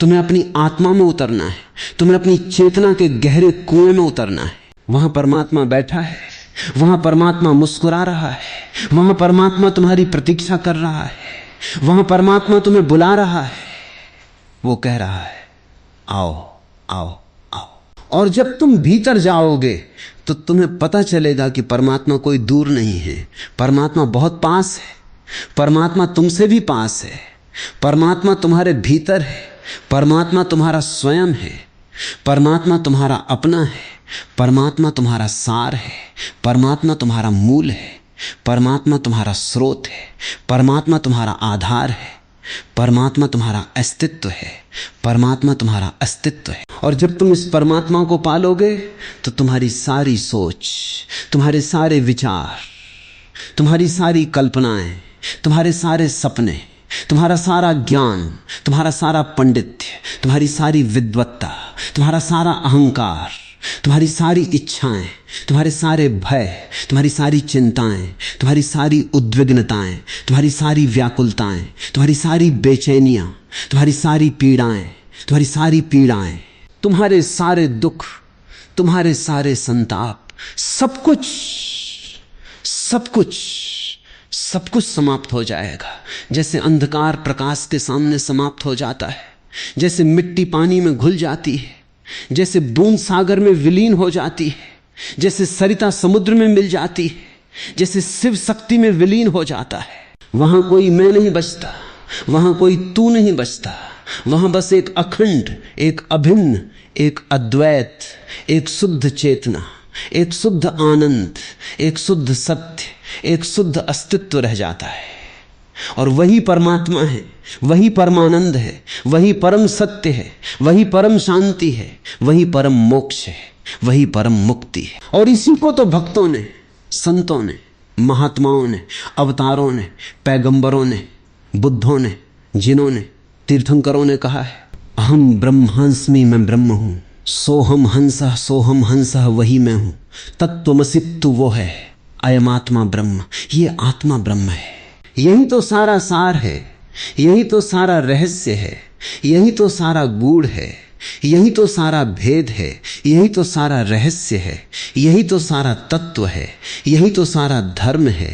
तुम्हें अपनी आत्मा में उतरना है, तुम्हें अपनी चेतना के गहरे कुएं में उतरना है। वहां परमात्मा बैठा है, वहां परमात्मा मुस्कुरा रहा है, वहां परमात्मा तुम्हारी प्रतीक्षा कर रहा है, वहां परमात्मा तुम्हें बुला रहा है। वो कह रहा है आओ आओ आओ। और जब तुम भीतर जाओगे तो तुम्हें पता चलेगा कि परमात्मा कोई दूर नहीं है, परमात्मा बहुत पास है, परमात्मा तुमसे भी पास है, परमात्मा तुम्हारे भीतर है, परमात्मा तुम्हारा स्वयं है, परमात्मा तुम्हारा अपना है, परमात्मा तुम्हारा सार है, परमात्मा तुम्हारा मूल है, परमात्मा तुम्हारा स्रोत है, परमात्मा तुम्हारा आधार है, परमात्मा तुम्हारा अस्तित्व है, परमात्मा तुम्हारा अस्तित्व है। और जब तुम इस परमात्मा को पालोगे तो तुम्हारी सारी सोच, तुम्हारे सारे विचार, तुम्हारी सारी कल्पनाएं, तुम्हारे सारे सपने, तुम्हारा सारा ज्ञान, तुम्हारा सारा पांडित्य, तुम्हारी सारी विद्वत्ता, तुम्हारा सारा अहंकार, तुम्हारी सारी इच्छाएं, तुम्हारे सारे भय, तुम्हारी सारी चिंताएं, तुम्हारी सारी उद्विग्नताएं, तुम्हारी सारी व्याकुलताएं, तुम्हारी सारी बेचैनियां, तुम्हारी सारी पीड़ाएं, तुम्हारी सारी पीड़ाएं, तुम्हारे सारे दुख, तुम्हारे सारे संताप, सब कुछ सब कुछ सब कुछ समाप्त हो जाएगा। जैसे अंधकार प्रकाश के सामने समाप्त हो जाता है, जैसे मिट्टी पानी में घुल जाती है, जैसे बूंद सागर में विलीन हो जाती है, जैसे सरिता समुद्र में मिल जाती है, जैसे शिव शक्ति में विलीन हो जाता है। वहां कोई मैं नहीं बचता, वहां कोई तू नहीं बचता, वहां बस एक अखंड, एक अभिन्न, एक अद्वैत, एक शुद्ध चेतना, एक शुद्ध आनंद, एक शुद्ध सत्य, एक शुद्ध अस्तित्व रह जाता है। और वही परमात्मा है, वही परमानंद है, वही परम सत्य है, वही परम शांति है, वही परम मोक्ष है, वही परम मुक्ति है। और इसी को तो भक्तों ने, संतों ने, महात्माओं ने, अवतारों ने, पैगंबरों ने, बुद्धों ने, जिन्होंने, तीर्थंकरों ने कहा है, अहम ब्रह्मास्मि, मैं ब्रह्म हूं, सोहम हंसः वही मैं हूं, तत्त्वमसित्तु वो है, अयम आत्मा ब्रह्म। ये आत्मा ब्रह्म है। यही तो सारा सार है, यही तो सारा रहस्य है, यही तो सारा गूढ़ है, यही तो सारा भेद है, यही तो सारा रहस्य है, यही तो सारा तत्व है, यही तो सारा धर्म है,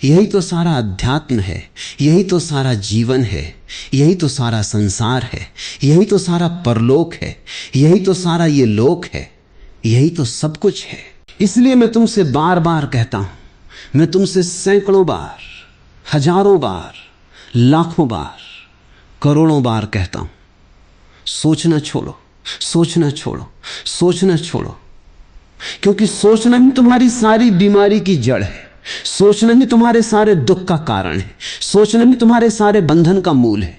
यही तो सारा अध्यात्म है, यही तो सारा जीवन है, यही तो सारा संसार है, यही तो सारा परलोक है, यही तो सारा ये लोक है, यही तो सब कुछ है। इसलिए मैं तुमसे बार बार कहता हूं, मैं तुमसे सैकड़ों बार, हजारों बार, लाखों बार, करोड़ों बार कहता हूं, सोचना छोड़ो, सोचना छोड़ो, सोचना छोड़ो। क्योंकि सोचना ही तुम्हारी सारी बीमारी की जड़ है, सोचना ही तुम्हारे सारे दुख का कारण है, सोचना ही तुम्हारे सारे बंधन का मूल है,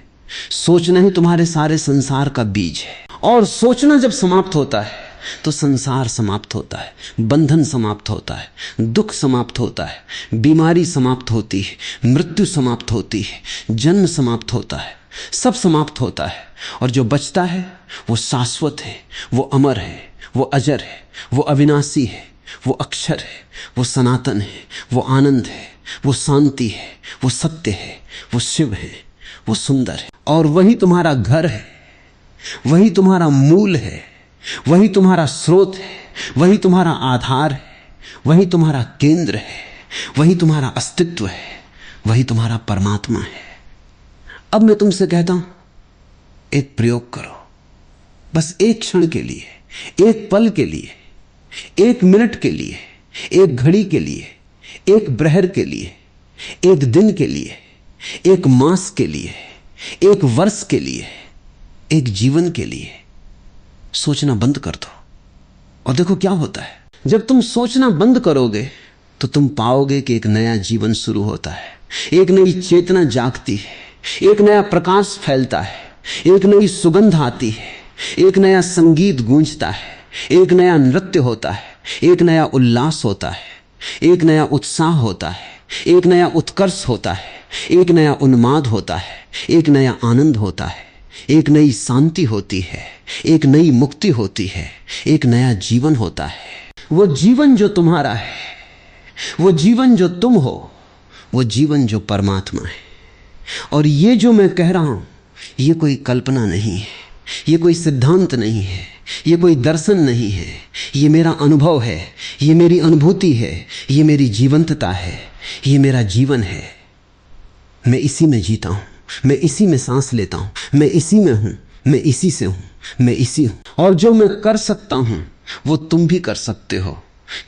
सोचना ही तुम्हारे सारे संसार का बीज है। और सोचना जब समाप्त होता है तो संसार समाप्त होता है, बंधन समाप्त होता है, दुख समाप्त होता है, बीमारी समाप्त होती है, मृत्यु समाप्त होती है, जन्म समाप्त होता है, सब समाप्त होता है। और जो बचता है वो शाश्वत है, वो अमर है, वो अजर है, वो अविनाशी है, वो अक्षर है, वो सनातन है, वो आनंद है, वो शांति है, वो सत्य है, वो शिव है, वो सुंदर है। और वही तुम्हारा घर है, वही तुम्हारा मूल है, वही तुम्हारा स्रोत है, वही तुम्हारा आधार है, वही तुम्हारा केंद्र है, वही तुम्हारा अस्तित्व है, वही तुम्हारा परमात्मा है। अब मैं तुमसे कहता हूं, एक प्रयोग करो, बस एक क्षण के लिए, एक पल के लिए, एक मिनट के लिए, एक घड़ी के लिए, एक प्रहर के लिए, एक दिन के लिए, एक मास के लिए, एक वर्ष के लिए, एक जीवन के लिए सोचना बंद कर दो और देखो क्या होता है। जब तुम सोचना बंद करोगे तो तुम पाओगे कि एक नया जीवन शुरू होता है, एक नई चेतना जागती है, एक नया प्रकाश फैलता है, एक नई सुगंध आती है, एक नया संगीत गूंजता है, एक नया नृत्य होता है, एक नया उल्लास होता है, एक नया उत्साह होता है, एक नया उत्कर्ष होता है, एक नया उन्माद होता है, एक नया आनंद होता है, एक नई शांति होती है, एक नई मुक्ति होती है, एक नया जीवन होता है। वो जीवन जो तुम्हारा है, वो जीवन जो तुम हो, वो जीवन जो परमात्मा है। और ये जो मैं कह रहा हूं, ये कोई कल्पना नहीं है, ये कोई सिद्धांत नहीं है, ये कोई दर्शन नहीं है, ये मेरा अनुभव है, ये मेरी अनुभूति है, ये मेरी जीवंतता है, ये मेरा जीवन है। मैं इसी में जीता हूं, मैं इसी में सांस लेता हूं, मैं इसी में हूं, मैं इसी से हूं, मैं इसी हूं। और जो मैं कर सकता हूं वो तुम भी कर सकते हो,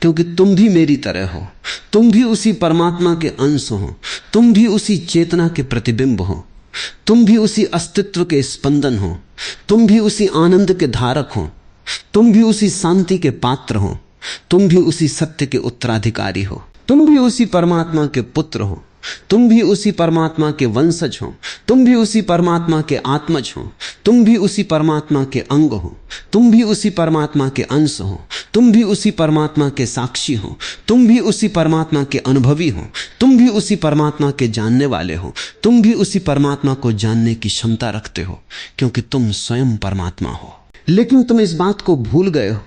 क्योंकि तुम भी मेरी तरह हो, तुम भी उसी परमात्मा के अंश हो, तुम भी उसी चेतना के प्रतिबिंब हो, तुम भी उसी अस्तित्व के स्पंदन हो, तुम भी उसी आनंद के धारक हो, तुम भी उसी शांति के पात्र हो, तुम भी उसी सत्य के उत्तराधिकारी हो, तुम भी उसी परमात्मा के पुत्र हो, तुम भी उसी परमात्मा के वंशज हो, तुम भी उसी परमात्मा के आत्मज हो, तुम भी उसी परमात्मा के अंग हो, तुम भी उसी परमात्मा के अंश हो, तुम भी उसी परमात्मा के साक्षी हो, तुम भी उसी परमात्मा के अनुभवी हो, तुम भी उसी परमात्मा के जानने वाले हो, तुम भी उसी परमात्मा को जानने की क्षमता रखते हो, क्योंकि तुम स्वयं परमात्मा हो। लेकिन तुम इस बात को भूल गए हो,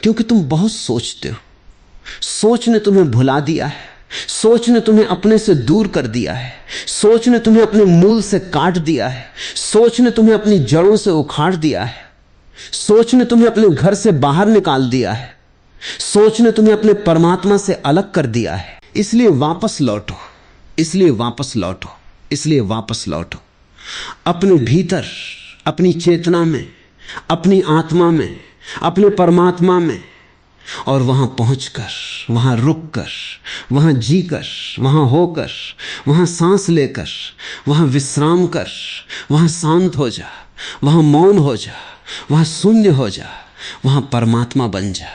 क्योंकि तुम बहुत सोचते हो। सोच ने तुम्हें भुला दिया है, सोच ने तुम्हें अपने से दूर कर दिया है, सोच ने तुम्हें अपने मूल से काट दिया है, सोच ने तुम्हें अपनी जड़ों से उखाड़ दिया है, सोच ने तुम्हें अपने घर से बाहर निकाल दिया है, सोच ने तुम्हें अपने परमात्मा से अलग कर दिया है। इसलिए वापस लौटो, इसलिए वापस लौटो, इसलिए वापस लौटो अपने भीतर, अपनी चेतना में, अपनी आत्मा में, अपने परमात्मा में, और वहां पहुंचकर, वहां रुककर, वहां जीकर, वहां होकर, वहां सांस लेकर, वहां विश्राम कर, वहां शांत हो जा, वहां मौन हो जा, वहां शून्य हो जा, वहां परमात्मा बन जा,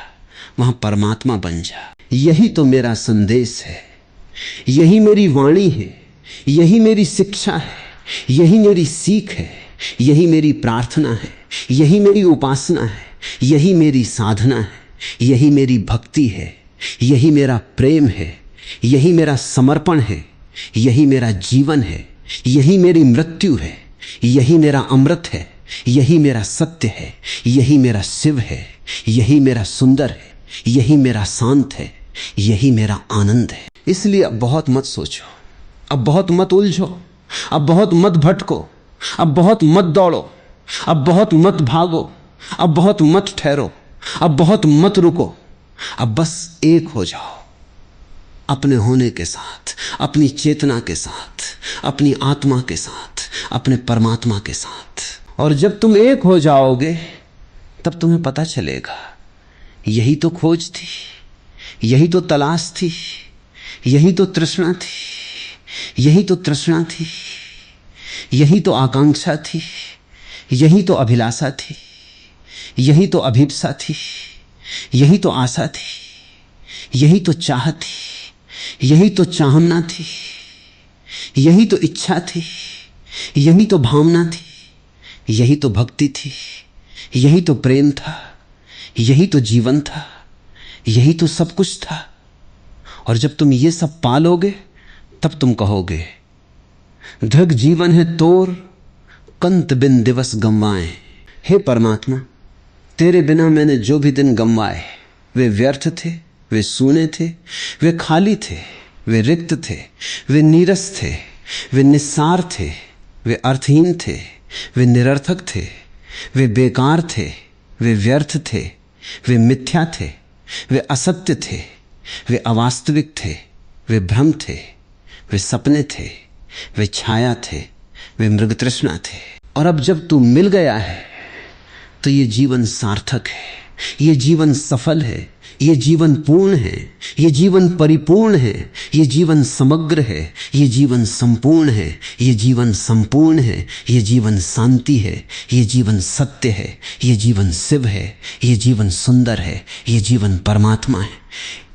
वहां परमात्मा बन जा। यही तो मेरा संदेश है, यही मेरी वाणी है, यही मेरी शिक्षा है, यही मेरी सीख है, यही मेरी प्रार्थना है, यही मेरी उपासना है, यही मेरी साधना है, यही मेरी भक्ति है, यही मेरा प्रेम है, यही मेरा समर्पण है, यही मेरा जीवन है, यही मेरी मृत्यु है, यही मेरा अमृत है, यही मेरा सत्य है, यही मेरा शिव है, यही मेरा सुंदर है, यही मेरा शांत है, यही मेरा आनंद है। इसलिए अब बहुत मत सोचो, अब बहुत मत उलझो, अब बहुत मत भटको, अब बहुत मत दौड़ो, अब बहुत मत भागो, अब बहुत मत ठहरो, अब बहुत मत रुको। अब बस एक हो जाओ अपने होने के साथ, अपनी चेतना के साथ, अपनी आत्मा के साथ, अपने परमात्मा के साथ। और जब तुम एक हो जाओगे तब तुम्हें पता चलेगा यही तो खोज थी, यही तो तलाश थी, यही तो तृष्णा थी, यही तो तृष्णा थी, यही तो आकांक्षा थी, यही तो अभिलाषा थी, यही तो अभिप्सा थी, यही तो आशा थी, यही तो चाह थी, यही तो चाहना थी, यही तो इच्छा थी, यही तो भावना थी, यही तो भक्ति थी, यही तो प्रेम था, यही तो जीवन था, यही तो सब कुछ था। और जब तुम ये सब पालोगे तब तुम कहोगे, धृग जीवन है तोर, कंत बिन दिवस गंवाए। हे परमात्मा, तेरे बिना मैंने जो भी दिन गंवाए वे व्यर्थ थे, वे सूने थे, वे खाली थे, वे रिक्त थे, वे नीरस थे, वे निस्सार थे, वे अर्थहीन थे, वे निरर्थक थे, वे बेकार थे, वे व्यर्थ थे, वे मिथ्या थे, वे असत्य थे, वे अवास्तविक थे, वे भ्रम थे, वे सपने थे, वे छाया थे, वे मृग तृष्णा थे। और अब जब तू मिल गया है तो ये जीवन सार्थक है, ये जीवन सफल है, ये जीवन पूर्ण है, ये जीवन परिपूर्ण है, ये जीवन समग्र है, ये जीवन संपूर्ण है, ये जीवन संपूर्ण है, ये जीवन शांति है, ये जीवन सत्य है, ये जीवन शिव है, ये जीवन सुंदर है, ये जीवन परमात्मा है।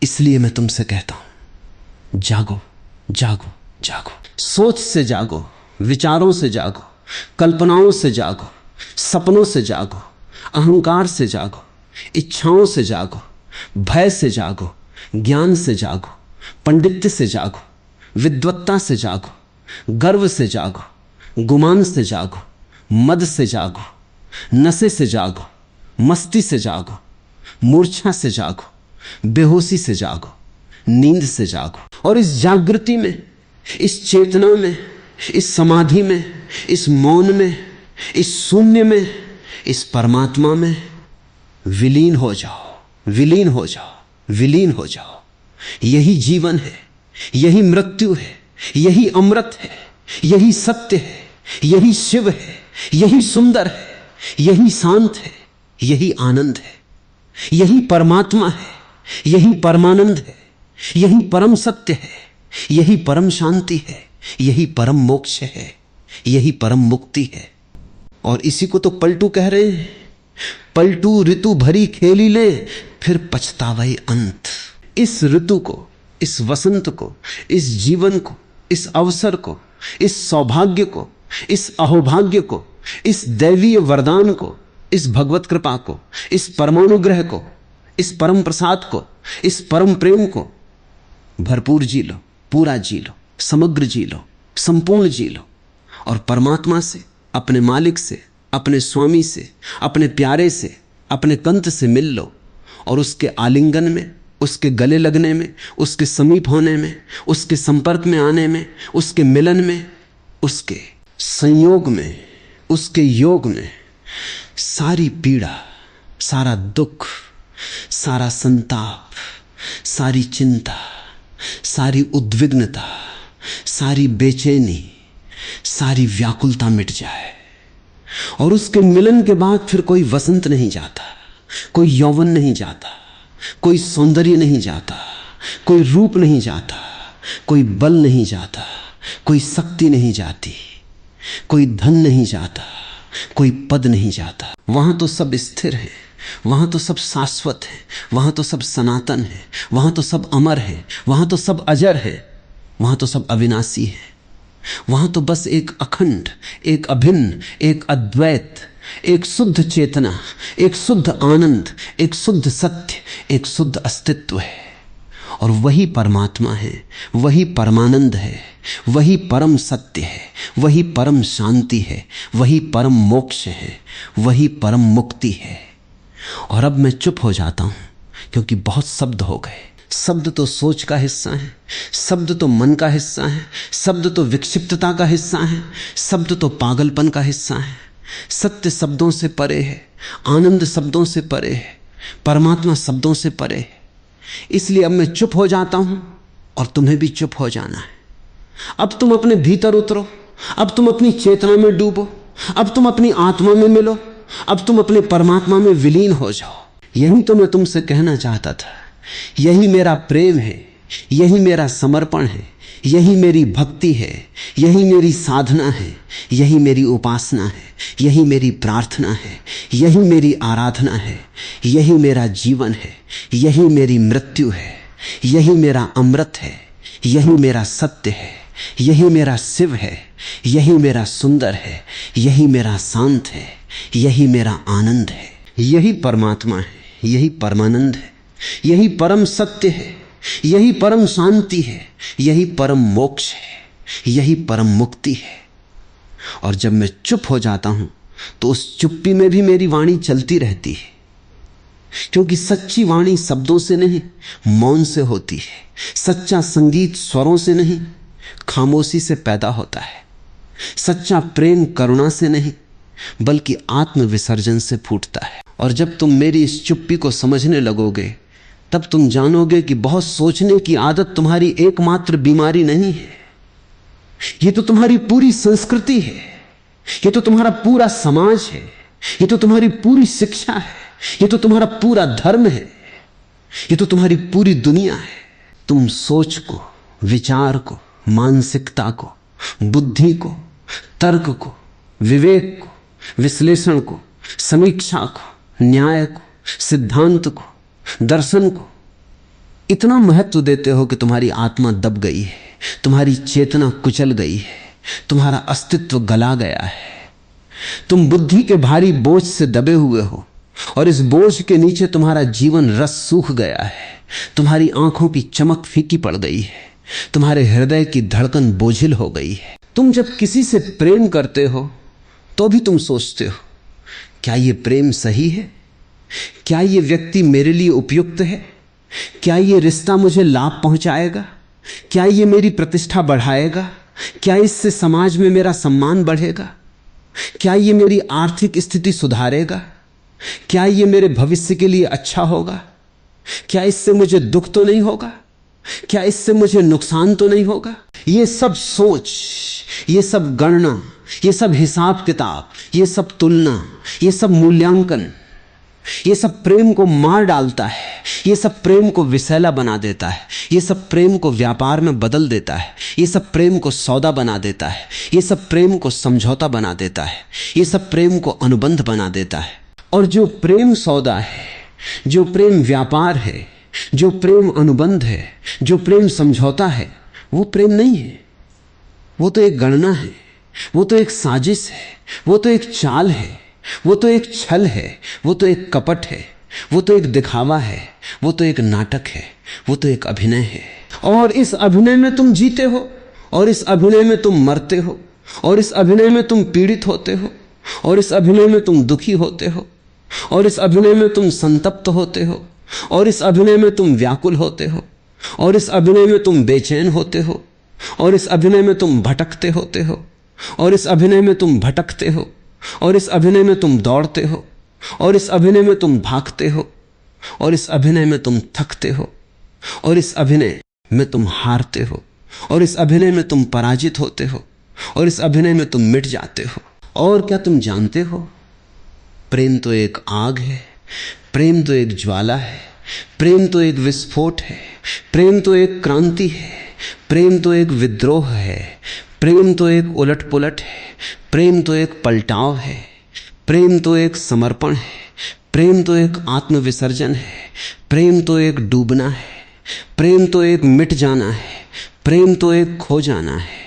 इसलिए मैं तुमसे कहता हूं, जागो जागो जागो। सोच से जागो, विचारों से जागो, कल्पनाओं से जागो, सपनों से जागो, अहंकार से जागो, इच्छाओं से जागो, भय से जागो, ज्ञान से जागो, पंडित्य से जागो, विद्वत्ता से जागो, गर्व से जागो, गुमान से जागो, मद से जागो, नशे से जागो, मस्ती से जागो, मूर्छा से जागो, बेहोशी से जागो, नींद से जागो। और इस जागृति में, इस चेतना में, इस समाधि में, इस मौन में, इस शून्य में, इस परमात्मा में विलीन हो जाओ, विलीन हो जाओ, विलीन हो जाओ। यही जीवन है, यही मृत्यु है, यही अमृत है, यही सत्य है, यही शिव है, यही सुंदर है, यही शांत है, यही आनंद है, यही परमात्मा है, यही परमानंद है, यही परम सत्य है, यही परम शांति है, यही परम मोक्ष है, यही परम मुक्ति है। और इसी को तो पलटू कह रहे हैं, पलटू ऋतु भरी खेली ले, फिर पछतावे अंत। इस ऋतु को, इस वसंत को, इस जीवन को, इस अवसर को, इस सौभाग्य को, इस अहोभाग्य को, इस दैवीय वरदान को, इस भगवत कृपा को, इस परमानुग्रह को, इस परम प्रसाद को, इस परम प्रेम को भरपूर जी लो, पूरा जी लो, समग्र जी लो, संपूर्ण जी लो। और परमात्मा से, अपने मालिक से, अपने स्वामी से, अपने प्यारे से, अपने कंत से मिल लो। और उसके आलिंगन में, उसके गले लगने में, उसके समीप होने में, उसके संपर्क में आने में, उसके मिलन में, उसके संयोग में, उसके योग में सारी पीड़ा, सारा दुख, सारा संताप, सारी चिंता, सारी उद्विग्नता, सारी बेचैनी, सारी व्याकुलता मिट जाए। और उसके मिलन के बाद फिर कोई वसंत नहीं जाता, कोई यौवन नहीं जाता, कोई सौंदर्य नहीं जाता, कोई रूप नहीं जाता, कोई बल नहीं जाता, कोई शक्ति नहीं जाती, कोई धन नहीं जाता, कोई पद नहीं जाता। वहां तो सब स्थिर है, वहां तो सब शाश्वत है, वहां तो सब सनातन है, वहां तो सब अमर है, वहां तो सब अजर है, वहां तो सब अविनाशी है। वहां तो बस एक अखंड, एक अभिन्न, एक अद्वैत, एक शुद्ध चेतना, एक शुद्ध आनंद, एक शुद्ध सत्य, एक शुद्ध अस्तित्व है। और वही परमात्मा है, वही परमानंद है, वही परम सत्य है, वही परम शांति है, वही परम मोक्ष है, वही परम मुक्ति है। और अब मैं चुप हो जाता हूं, क्योंकि बहुत शब्द हो गए। शब्द तो सोच का हिस्सा है, शब्द तो मन का हिस्सा है, शब्द तो विक्षिप्तता का हिस्सा है, शब्द तो पागलपन का हिस्सा है। सत्य शब्दों से परे है, आनंद शब्दों से परे है, परमात्मा शब्दों से परे है। इसलिए अब मैं चुप हो जाता हूं और तुम्हें भी चुप हो जाना है। अब तुम अपने भीतर उतरो, अब तुम अपनी चेतना में डूबो, अब तुम अपनी आत्मा में मिलो, अब तुम अपने परमात्मा में विलीन हो जाओ। यही तो मैं तुमसे कहना चाहता था। यही मेरा प्रेम है, यही मेरा समर्पण है, यही मेरी भक्ति है, यही मेरी साधना है, यही मेरी उपासना है, यही मेरी प्रार्थना है, यही मेरी आराधना है, यही मेरा जीवन है, यही मेरी मृत्यु है, यही मेरा अमृत है, यही मेरा सत्य है, यही मेरा शिव है, यही मेरा सुंदर है, यही मेरा शांत है, यही मेरा आनंद है। यही परमात्मा है, यही परमानंद है, यही परम सत्य है, यही परम शांति है, यही परम मोक्ष है, यही परम मुक्ति है। और जब मैं चुप हो जाता हूं तो उस चुप्पी में भी मेरी वाणी चलती रहती है, क्योंकि सच्ची वाणी शब्दों से नहीं, मौन से होती है। सच्चा संगीत स्वरों से नहीं, खामोशी से पैदा होता है। सच्चा प्रेम करुणा से नहीं, बल्कि आत्म विसर्जन से फूटता है। और जब तुम मेरी इस चुप्पी को समझने लगोगे तब तुम जानोगे कि बहुत सोचने की आदत तुम्हारी एकमात्र बीमारी नहीं है। ये तो तुम्हारी पूरी संस्कृति है, ये तो तुम्हारा पूरा समाज है, ये तो तुम्हारी पूरी शिक्षा है, ये तो तुम्हारा पूरा धर्म है, ये तो तुम्हारी पूरी दुनिया है। तुम सोच को, विचार को, मानसिकता को, बुद्धि को, तर्क को, विवेक को, विश्लेषण को, समीक्षा को, न्याय को, सिद्धांत को, दर्शन को इतना महत्व देते हो कि तुम्हारी आत्मा दब गई है, तुम्हारी चेतना कुचल गई है, तुम्हारा अस्तित्व गला गया है। तुम बुद्धि के भारी बोझ से दबे हुए हो और इस बोझ के नीचे तुम्हारा जीवन रस सूख गया है। तुम्हारी आंखों की चमक फीकी पड़ गई है, तुम्हारे हृदय की धड़कन बोझिल हो गई है। तुम जब किसी से प्रेम करते हो तो भी तुम सोचते हो, क्या ये प्रेम सही है? क्या ये व्यक्ति मेरे लिए उपयुक्त है? क्या ये रिश्ता मुझे लाभ पहुंचाएगा? क्या ये मेरी प्रतिष्ठा बढ़ाएगा? क्या इससे समाज में मेरा सम्मान बढ़ेगा? क्या ये मेरी आर्थिक स्थिति सुधारेगा? क्या ये मेरे भविष्य के लिए अच्छा होगा? क्या इससे मुझे दुख तो नहीं होगा? क्या इससे मुझे नुकसान तो नहीं होगा? ये सब सोच, ये सब गणना, ये सब हिसाब किताब, ये सब तुलना, ये सब मूल्यांकन, ये सब प्रेम को मार डालता है। ये सब प्रेम को विषैला बना देता है। ये सब प्रेम को व्यापार में बदल देता है। ये सब प्रेम को सौदा बना देता है। ये सब प्रेम को समझौता बना देता है। ये सब प्रेम को अनुबंध बना देता है। और जो प्रेम सौदा है, जो प्रेम व्यापार है, जो प्रेम अनुबंध है, जो प्रेम समझौता है, वो प्रेम नहीं है। वो तो एक गणना है, वो तो एक साजिश है, वो तो एक चाल है, वो तो एक छल है, वो तो एक कपट है, वो तो एक दिखावा है, वो तो एक नाटक है, वो तो एक अभिनय है। और इस अभिनय में तुम जीते हो, और इस अभिनय में तुम मरते हो, और इस अभिनय में तुम पीड़ित होते हो, और इस अभिनय में तुम दुखी होते हो, और इस अभिनय में तुम संतप्त होते हो, और इस अभिनय में तुम व्याकुल होते हो, और इस अभिनय में तुम बेचैन होते हो, और इस अभिनय में तुम भटकते होते हो, और इस अभिनय में तुम भटकते हो, और इस अभिनय में तुम दौड़ते हो, और इस अभिनय में तुम भागते हो, और इस अभिनय में तुम थकते हो, और इस अभिनय में तुम हारते हो, और इस अभिनय में तुम पराजित होते हो, और इस अभिनय में तुम मिट जाते हो। और क्या तुम जानते हो, प्रेम तो एक आग है, प्रेम तो एक ज्वाला है, प्रेम तो एक विस्फोट है, प्रेम तो एक क्रांति है, प्रेम तो एक विद्रोह है, प्रेम तो एक उलट पुलट है, प्रेम तो एक पलटाव है, प्रेम तो एक समर्पण है, प्रेम तो एक आत्मविसर्जन है, प्रेम तो एक डूबना है, प्रेम तो एक मिट जाना है, प्रेम तो एक खो जाना है,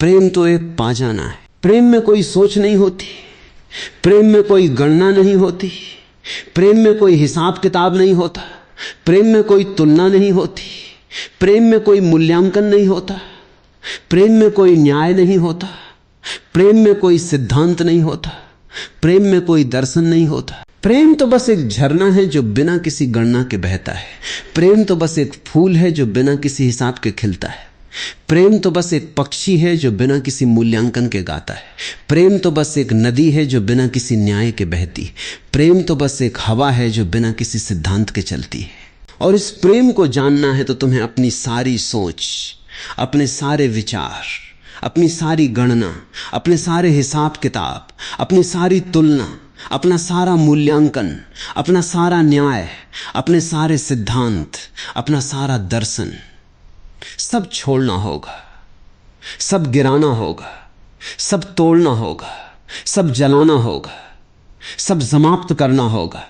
प्रेम तो एक पा जाना है। प्रेम में कोई सोच नहीं होती, प्रेम में कोई गणना नहीं होती, प्रेम में कोई हिसाब किताब नहीं होता, प्रेम में कोई तुलना नहीं होती, प्रेम में कोई मूल्यांकन नहीं होता, प्रेम में कोई न्याय नहीं होता, प्रेम में कोई सिद्धांत नहीं होता, प्रेम में कोई दर्शन नहीं होता। प्रेम तो बस एक झरना है जो बिना किसी गणना के बहता है। प्रेम तो बस एक फूल है जो बिना किसी हिसाब के खिलता है। प्रेम तो बस एक पक्षी है जो बिना किसी मूल्यांकन के गाता है। प्रेम तो बस एक नदी है जो बिना किसी न्याय के बहती है। प्रेम तो बस एक हवा है जो बिना किसी सिद्धांत के चलती है। और इस प्रेम को जानना है तो तुम्हें अपनी सारी सोच, अपने सारे विचार, अपनी सारी गणना, अपने सारे हिसाब किताब, अपनी सारी तुलना, अपना सारा मूल्यांकन, अपना सारा न्याय, अपने सारे सिद्धांत, अपना सारा दर्शन सब छोड़ना होगा, सब गिराना होगा, सब तोड़ना होगा, सब जलाना होगा, सब समाप्त करना होगा,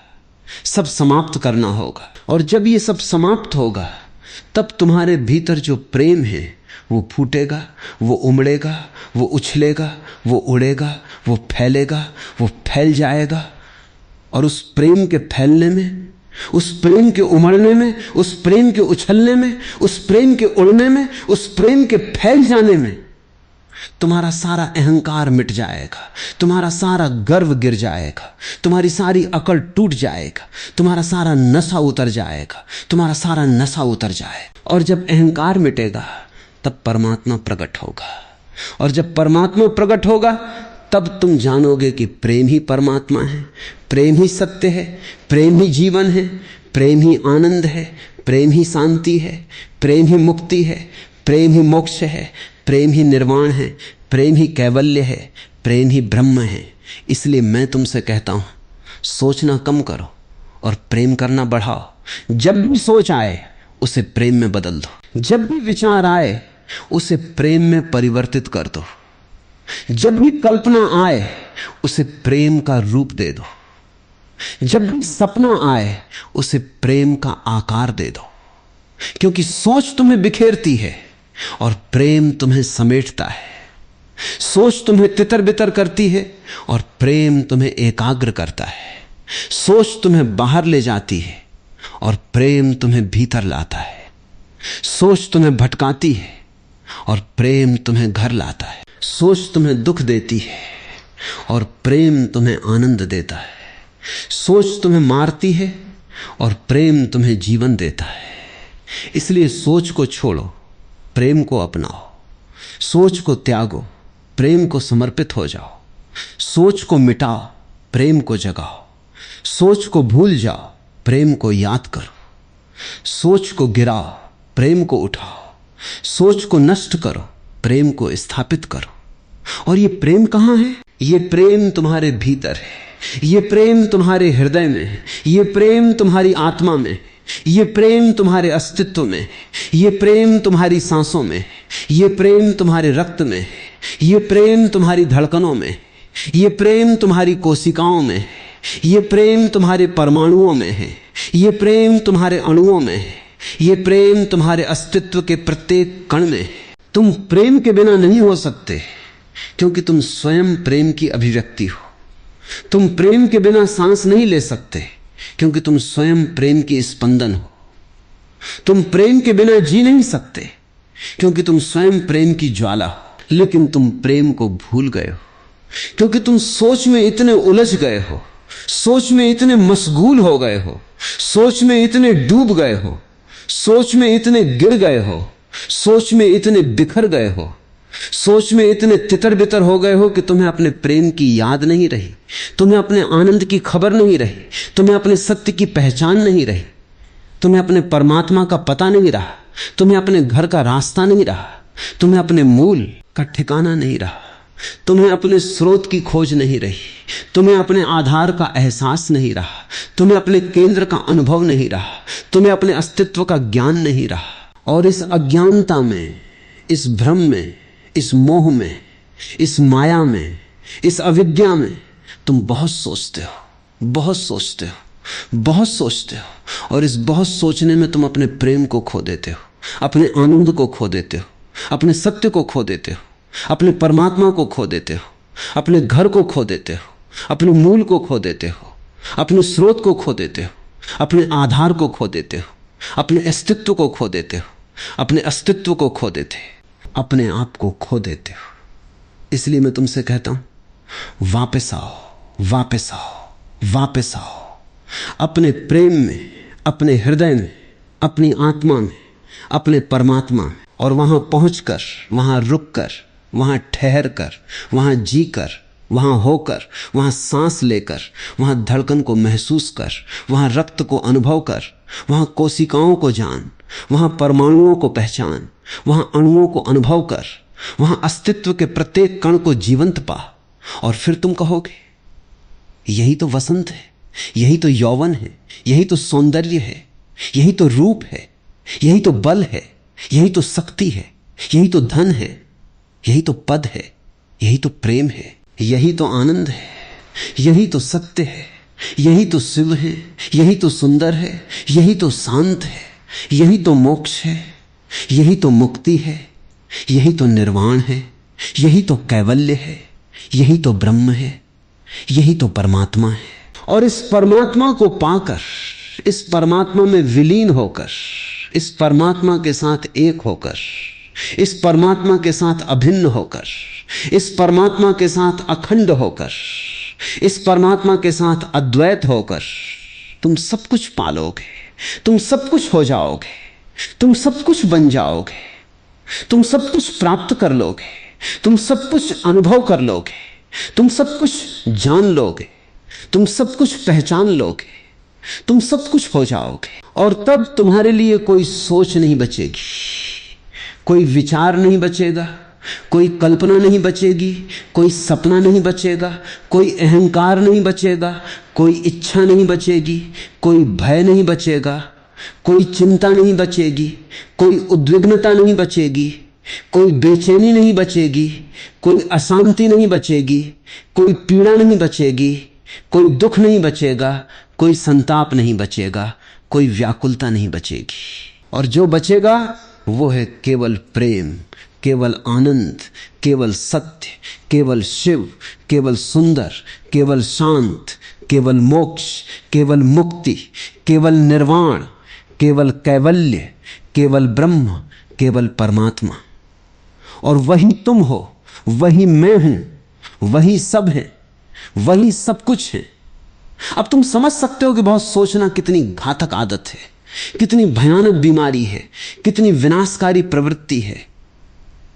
सब समाप्त करना होगा। और जब ये सब समाप्त होगा तब तुम्हारे भीतर जो प्रेम है वो फूटेगा, वो उमड़ेगा, वो उछलेगा, वो उड़ेगा, वो फैलेगा, वो फैल जाएगा। और उस प्रेम के फैलने में, उस प्रेम के उमड़ने में, उस प्रेम के उछलने में, उस प्रेम के उड़ने में, उस प्रेम के फैल जाने में तुम्हारा सारा अहंकार मिट जाएगा, तुम्हारा सारा गर्व गिर जाएगा, तुम्हारी सारी अकड़ टूट जाएगा, तुम्हारा सारा नशा उतर जाएगा, तुम्हारा सारा नशा उतर जाएगा। और जब अहंकार मिटेगा तब परमात्मा प्रकट होगा। और जब परमात्मा प्रकट होगा तब तुम जानोगे कि प्रेम ही परमात्मा है, प्रेम ही सत्य है, प्रेम ही जीवन है, प्रेम ही आनंद है, प्रेम ही शांति है, प्रेम ही मुक्ति है, प्रेम ही मोक्ष है, प्रेम ही निर्वाण है, प्रेम ही कैवल्य है, प्रेम ही ब्रह्म है। इसलिए मैं तुमसे कहता हूं, सोचना कम करो और प्रेम करना बढ़ाओ। जब भी सोच आए उसे प्रेम में बदल दो, जब भी विचार आए उसे प्रेम में परिवर्तित कर दो, जब भी कल्पना आए उसे प्रेम का रूप दे दो, जब भी सपना आए उसे प्रेम का आकार दे दो। क्योंकि सोच तुम्हें बिखेरती है और प्रेम तुम्हें समेटता है। सोच तुम्हें तितर बितर करती है और प्रेम तुम्हें एकाग्र करता है। सोच तुम्हें बाहर ले जाती है और प्रेम तुम्हें भीतर लाता है। सोच तुम्हें भटकाती है और प्रेम तुम्हें घर लाता है। सोच तुम्हें दुख देती है और प्रेम तुम्हें आनंद देता है। सोच तुम्हें मारती है और प्रेम तुम्हें जीवन देता है। इसलिए सोच को छोड़ो, प्रेम को अपनाओ। सोच को त्यागो, प्रेम को समर्पित हो जाओ। सोच को मिटाओ, प्रेम को जगाओ। सोच को भूल जाओ, प्रेम को याद करो। सोच को गिराओ, प्रेम को उठाओ। सोच को नष्ट करो, प्रेम को स्थापित करो। और ये प्रेम कहाँ है? ये प्रेम तुम्हारे भीतर है, ये प्रेम तुम्हारे हृदय में है, ये प्रेम तुम्हारी आत्मा में, ये प्रेम तुम्हारे अस्तित्व में, ये प्रेम तुम्हारी सांसों में, ये प्रेम तुम्हारे रक्त में, ये प्रेम तुम्हारी धड़कनों में, ये प्रेम तुम्हारी कोशिकाओं में, ये प्रेम तुम्हारे परमाणुओं में है, ये प्रेम तुम्हारे अणुओं में है, ये प्रेम तुम्हारे अस्तित्व के प्रत्येक कण में है। तुम प्रेम के बिना नहीं हो सकते, क्योंकि तुम स्वयं प्रेम की अभिव्यक्ति हो। तुम प्रेम के बिना सांस नहीं ले सकते, क्योंकि तुम स्वयं प्रेम की स्पंदन हो। तुम प्रेम के बिना जी नहीं सकते, क्योंकि तुम स्वयं प्रेम की ज्वाला हो। लेकिन तुम प्रेम को भूल गए हो, क्योंकि तुम सोच में इतने उलझ गए हो, सोच में इतने मशगूल हो गए हो, सोच में इतने डूब गए हो, सोच में इतने गिर गए हो, सोच में इतने बिखर गए हो, सोच में इतने तितर बितर हो गए हो कि तुम्हें अपने प्रेम की याद नहीं रही, तुम्हें अपने आनंद की खबर नहीं रही, तुम्हें अपने सत्य की पहचान नहीं रही, तुम्हें अपने परमात्मा का पता नहीं रहा, तुम्हें अपने घर का रास्ता नहीं रहा, तुम्हें अपने मूल का ठिकाना नहीं रहा, तुम्हें अपने स्रोत की खोज नहीं रही, तुम्हें अपने आधार का एहसास नहीं रहा, तुम्हें अपने केंद्र का अनुभव नहीं रहा, तुम्हें अपने अस्तित्व का ज्ञान नहीं रहा। और इस अज्ञानता में, इस भ्रम में, इस मोह में, इस माया में, इस अविद्या में तुम बहुत सोचते हो, बहुत सोचते हो, बहुत सोचते हो। और इस बहुत सोचने में तुम अपने प्रेम को खो देते हो, अपने आनंद को खो देते हो, अपने सत्य को खो देते हो, अपने परमात्मा को खो देते हो, अपने घर को खो देते हो, अपने मूल को खो देते हो, अपने स्रोत को खो देते हो, अपने आधार को खो देते हो, अपने अस्तित्व को खो देते हो, अपने अस्तित्व को खो देते हो, अपने आप को खो देते हो। इसलिए मैं तुमसे कहता हूं, वापस आओ, वापस आओ, वापस आओ अपने प्रेम में, अपने हृदय में, अपनी आत्मा में, अपने परमात्मा में। और वहां पहुंचकर, वहां रुककर, वहां ठहरकर, वहां जीकर, वहां होकर, वहां सांस लेकर, वहां धड़कन को महसूस कर, वहां रक्त को अनुभव कर, वहां कोशिकाओं को जान, वहां परमाणुओं को पहचान, वहां अणुओं को अनुभव कर, वहां अस्तित्व के प्रत्येक कण को जीवंत पा। और फिर तुम कहोगे, यही तो वसंत है, यही तो यौवन है, यही तो सौंदर्य है, यही तो रूप है, यही तो बल है, यही तो शक्ति है, यही तो धन है, यही तो पद है, यही तो प्रेम है, यही तो आनंद है, यही तो सत्य है, यही तो शिव है, यही तो सुंदर है, यही तो शांत है, यही तो मोक्ष है, यही तो मुक्ति है, यही तो निर्वाण है, यही तो कैवल्य है, यही तो ब्रह्म है, यही तो परमात्मा है। और इस परमात्मा को पाकर, इस परमात्मा में विलीन होकर, इस परमात्मा के साथ एक होकर, इस परमात्मा के साथ अभिन्न होकर, इस परमात्मा के साथ अखंड होकर, इस परमात्मा के साथ अद्वैत होकर तुम सब कुछ पालोगे, तुम सब कुछ हो जाओगे, तुम सब कुछ बन जाओगे, तुम सब कुछ प्राप्त कर लोगे, तुम सब कुछ अनुभव कर लोगे, तुम सब कुछ जान लोगे, तुम सब कुछ पहचान लोगे, तुम सब कुछ हो जाओगे। और तब तुम्हारे लिए कोई सोच नहीं बचेगी, कोई विचार नहीं बचेगा, कोई कल्पना नहीं बचेगी, कोई सपना नहीं बचेगा, कोई अहंकार नहीं बचेगा, कोई इच्छा नहीं बचेगी, कोई भय नहीं बचेगा, कोई चिंता नहीं बचेगी, कोई उद्विग्नता नहीं बचेगी, कोई बेचैनी नहीं बचेगी, कोई अशांति नहीं बचेगी, कोई पीड़ा नहीं बचेगी, कोई दुख नहीं बचेगा, कोई संताप नहीं बचेगा, कोई व्याकुलता नहीं बचेगी। और जो बचेगा वो है केवल प्रेम, केवल आनंद, केवल सत्य, केवल शिव, केवल सुंदर, केवल शांत, केवल मोक्ष, केवल मुक्ति, केवल निर्वाण, केवल कैवल्य, केवल ब्रह्म, केवल परमात्मा। और वही तुम हो, वही मैं हूं, वही सब है, वही सब कुछ है। अब तुम समझ सकते हो कि बहुत सोचना कितनी घातक आदत है, कितनी भयानक बीमारी है, कितनी विनाशकारी प्रवृत्ति है।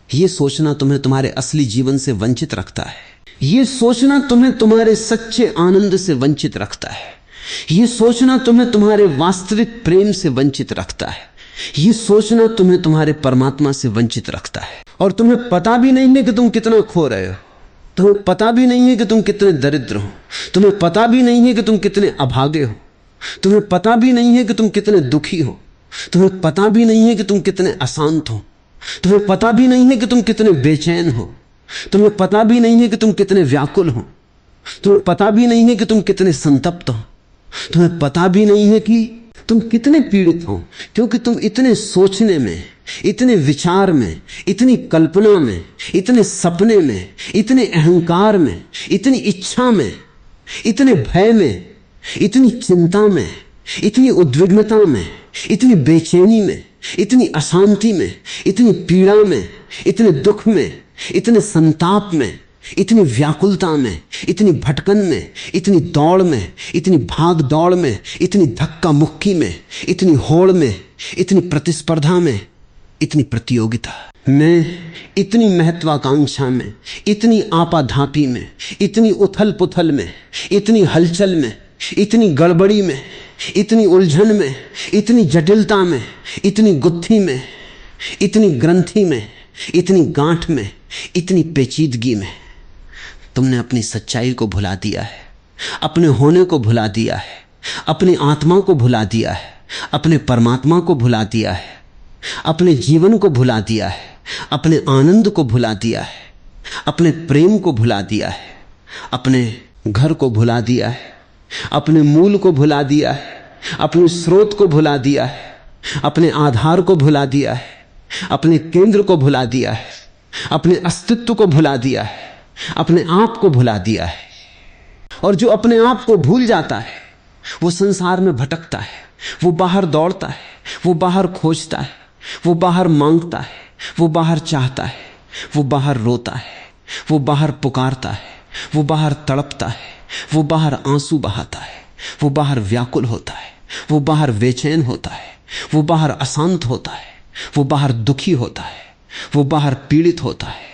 यह सोचना तुम्हें तुम्हारे असली जीवन से वंचित रखता है, यह सोचना तुम्हें तुम्हारे सच्चे आनंद से वंचित रखता है, यह सोचना तुम्हें तुम्हारे वास्तविक प्रेम से वंचित रखता है, यह सोचना तुम्हें तुम्हारे परमात्मा से वंचित रखता है। और तुम्हें पता भी नहीं है कि तुम कितना खो रहे हो, तुम्हें पता भी नहीं है कि तुम कितने दरिद्र हो, तुम्हें पता भी नहीं है कि तुम कितने अभागे हो, तुम्हें पता भी नहीं है कि तुम कितने दुखी हो, तुम्हें पता भी नहीं है कि तुम कितने अशांत हो, तुम्हें पता भी नहीं है कि तुम कितने बेचैन हो, तुम्हें पता भी नहीं है कि तुम कितने व्याकुल हो, तुम्हें पता भी नहीं है कि तुम कितने संतप्त हो, तुम्हें पता भी नहीं है कि तुम कितने पीड़ित हो, क्योंकि तुम इतने सोचने में, इतने विचार में, इतनी कल्पना में, इतने सपने में, इतने अहंकार में, इतनी इच्छा में, इतने भय में, इतनी चिंता में, इतनी उद्विग्नता में, इतनी बेचैनी में, इतनी अशांति में, इतनी पीड़ा में, इतने दुख में, इतने संताप में, इतनी व्याकुलता में, इतनी भटकन में, इतनी दौड़ में, इतनी भाग दौड़ में, इतनी धक्का मुक्की में, इतनी होड़ में, इतनी प्रतिस्पर्धा में, इतनी प्रतियोगिता में, इतनी महत्वाकांक्षा में, इतनी आपाधापी में, इतनी उथल पुथल में, इतनी हलचल में, इतनी गड़बड़ी में, इतनी उलझन में, इतनी जटिलता में, इतनी गुत्थी में, इतनी ग्रंथि में, इतनी गांठ में, इतनी पेचीदगी में तुमने अपनी सच्चाई को भुला दिया है, अपने होने को भुला दिया है, अपनी आत्मा को भुला दिया है, अपने परमात्मा को भुला दिया है, अपने जीवन को भुला दिया है, अपने आनंद को भुला दिया है, अपने प्रेम को भुला दिया है, अपने घर को भुला दिया है, अपने मूल को भुला दिया है, अपने स्रोत को भुला दिया है, अपने आधार को भुला दिया है, अपने केंद्र को भुला दिया है, अपने अस्तित्व को भुला दिया है, अपने आप को भुला दिया है। और जो अपने आप को भूल जाता है वो संसार में भटकता है, वो बाहर दौड़ता है, वो बाहर खोजता है, वो बाहर मांगता है, वो बाहर चाहता है, वो बाहर रोता है, वो बाहर पुकारता है, वो बाहर तड़पता है, वो बाहर आंसू बहाता है, वो बाहर व्याकुल होता है, वो बाहर बेचैन होता है, वो बाहर अशांत होता है, वो बाहर दुखी होता है, वो बाहर पीड़ित होता है,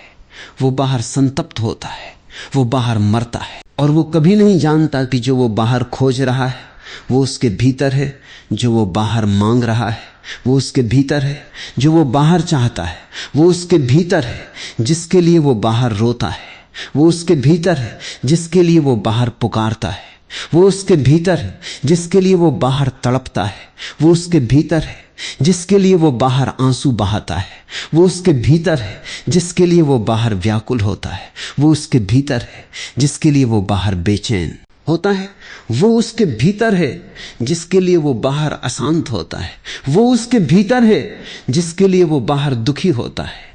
वो बाहर संतप्त होता है, वो बाहर मरता है। और वो कभी नहीं जानता कि जो वो बाहर खोज रहा है वो उसके भीतर है, जो वो बाहर मांग रहा है वो उसके भीतर है, जो वो बाहर चाहता है वो उसके भीतर है, जिसके लिए वो बाहर रोता है वो उसके भीतर है, जिसके लिए वो बाहर पुकारता है वो उसके भीतर है, जिसके लिए वो बाहर तड़पता है वो उसके भीतर है, जिसके लिए वो बाहर आंसू बहाता है वो उसके भीतर है, जिसके लिए वो बाहर व्याकुल होता है वो उसके भीतर है, जिसके लिए वो बाहर बेचैन होता है वो उसके भीतर है, जिसके लिए वो बाहर अशांत होता है वो उसके भीतर है, जिसके लिए वो बाहर दुखी होता है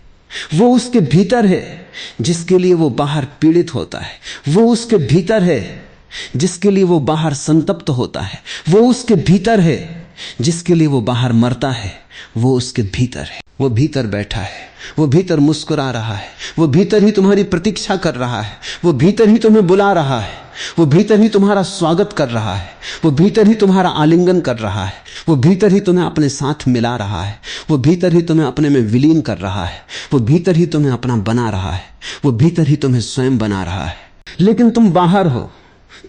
वो उसके भीतर है, जिसके लिए वो बाहर पीड़ित होता है वो उसके भीतर है, जिसके लिए वो बाहर संतप्त होता है वो उसके भीतर है, जिसके लिए वो बाहर मरता है वो उसके भीतर है। वो भीतर बैठा है, वो भीतर मुस्कुरा रहा है, वो भीतर ही तुम्हारी प्रतीक्षा कर रहा है, वो भीतर ही तुम्हें बुला रहा है, वो भीतर ही तुम्हारा स्वागत कर रहा है, वो भीतर ही तुम्हारा आलिंगन कर रहा है, वो भीतर ही तुम्हें अपने साथ मिला रहा है, वो भीतर ही तुम्हें अपने में विलीन कर रहा है, वो भीतर ही तुम्हें अपना बना रहा है, वो भीतर ही तुम्हें स्वयं बना रहा है। लेकिन तुम बाहर हो,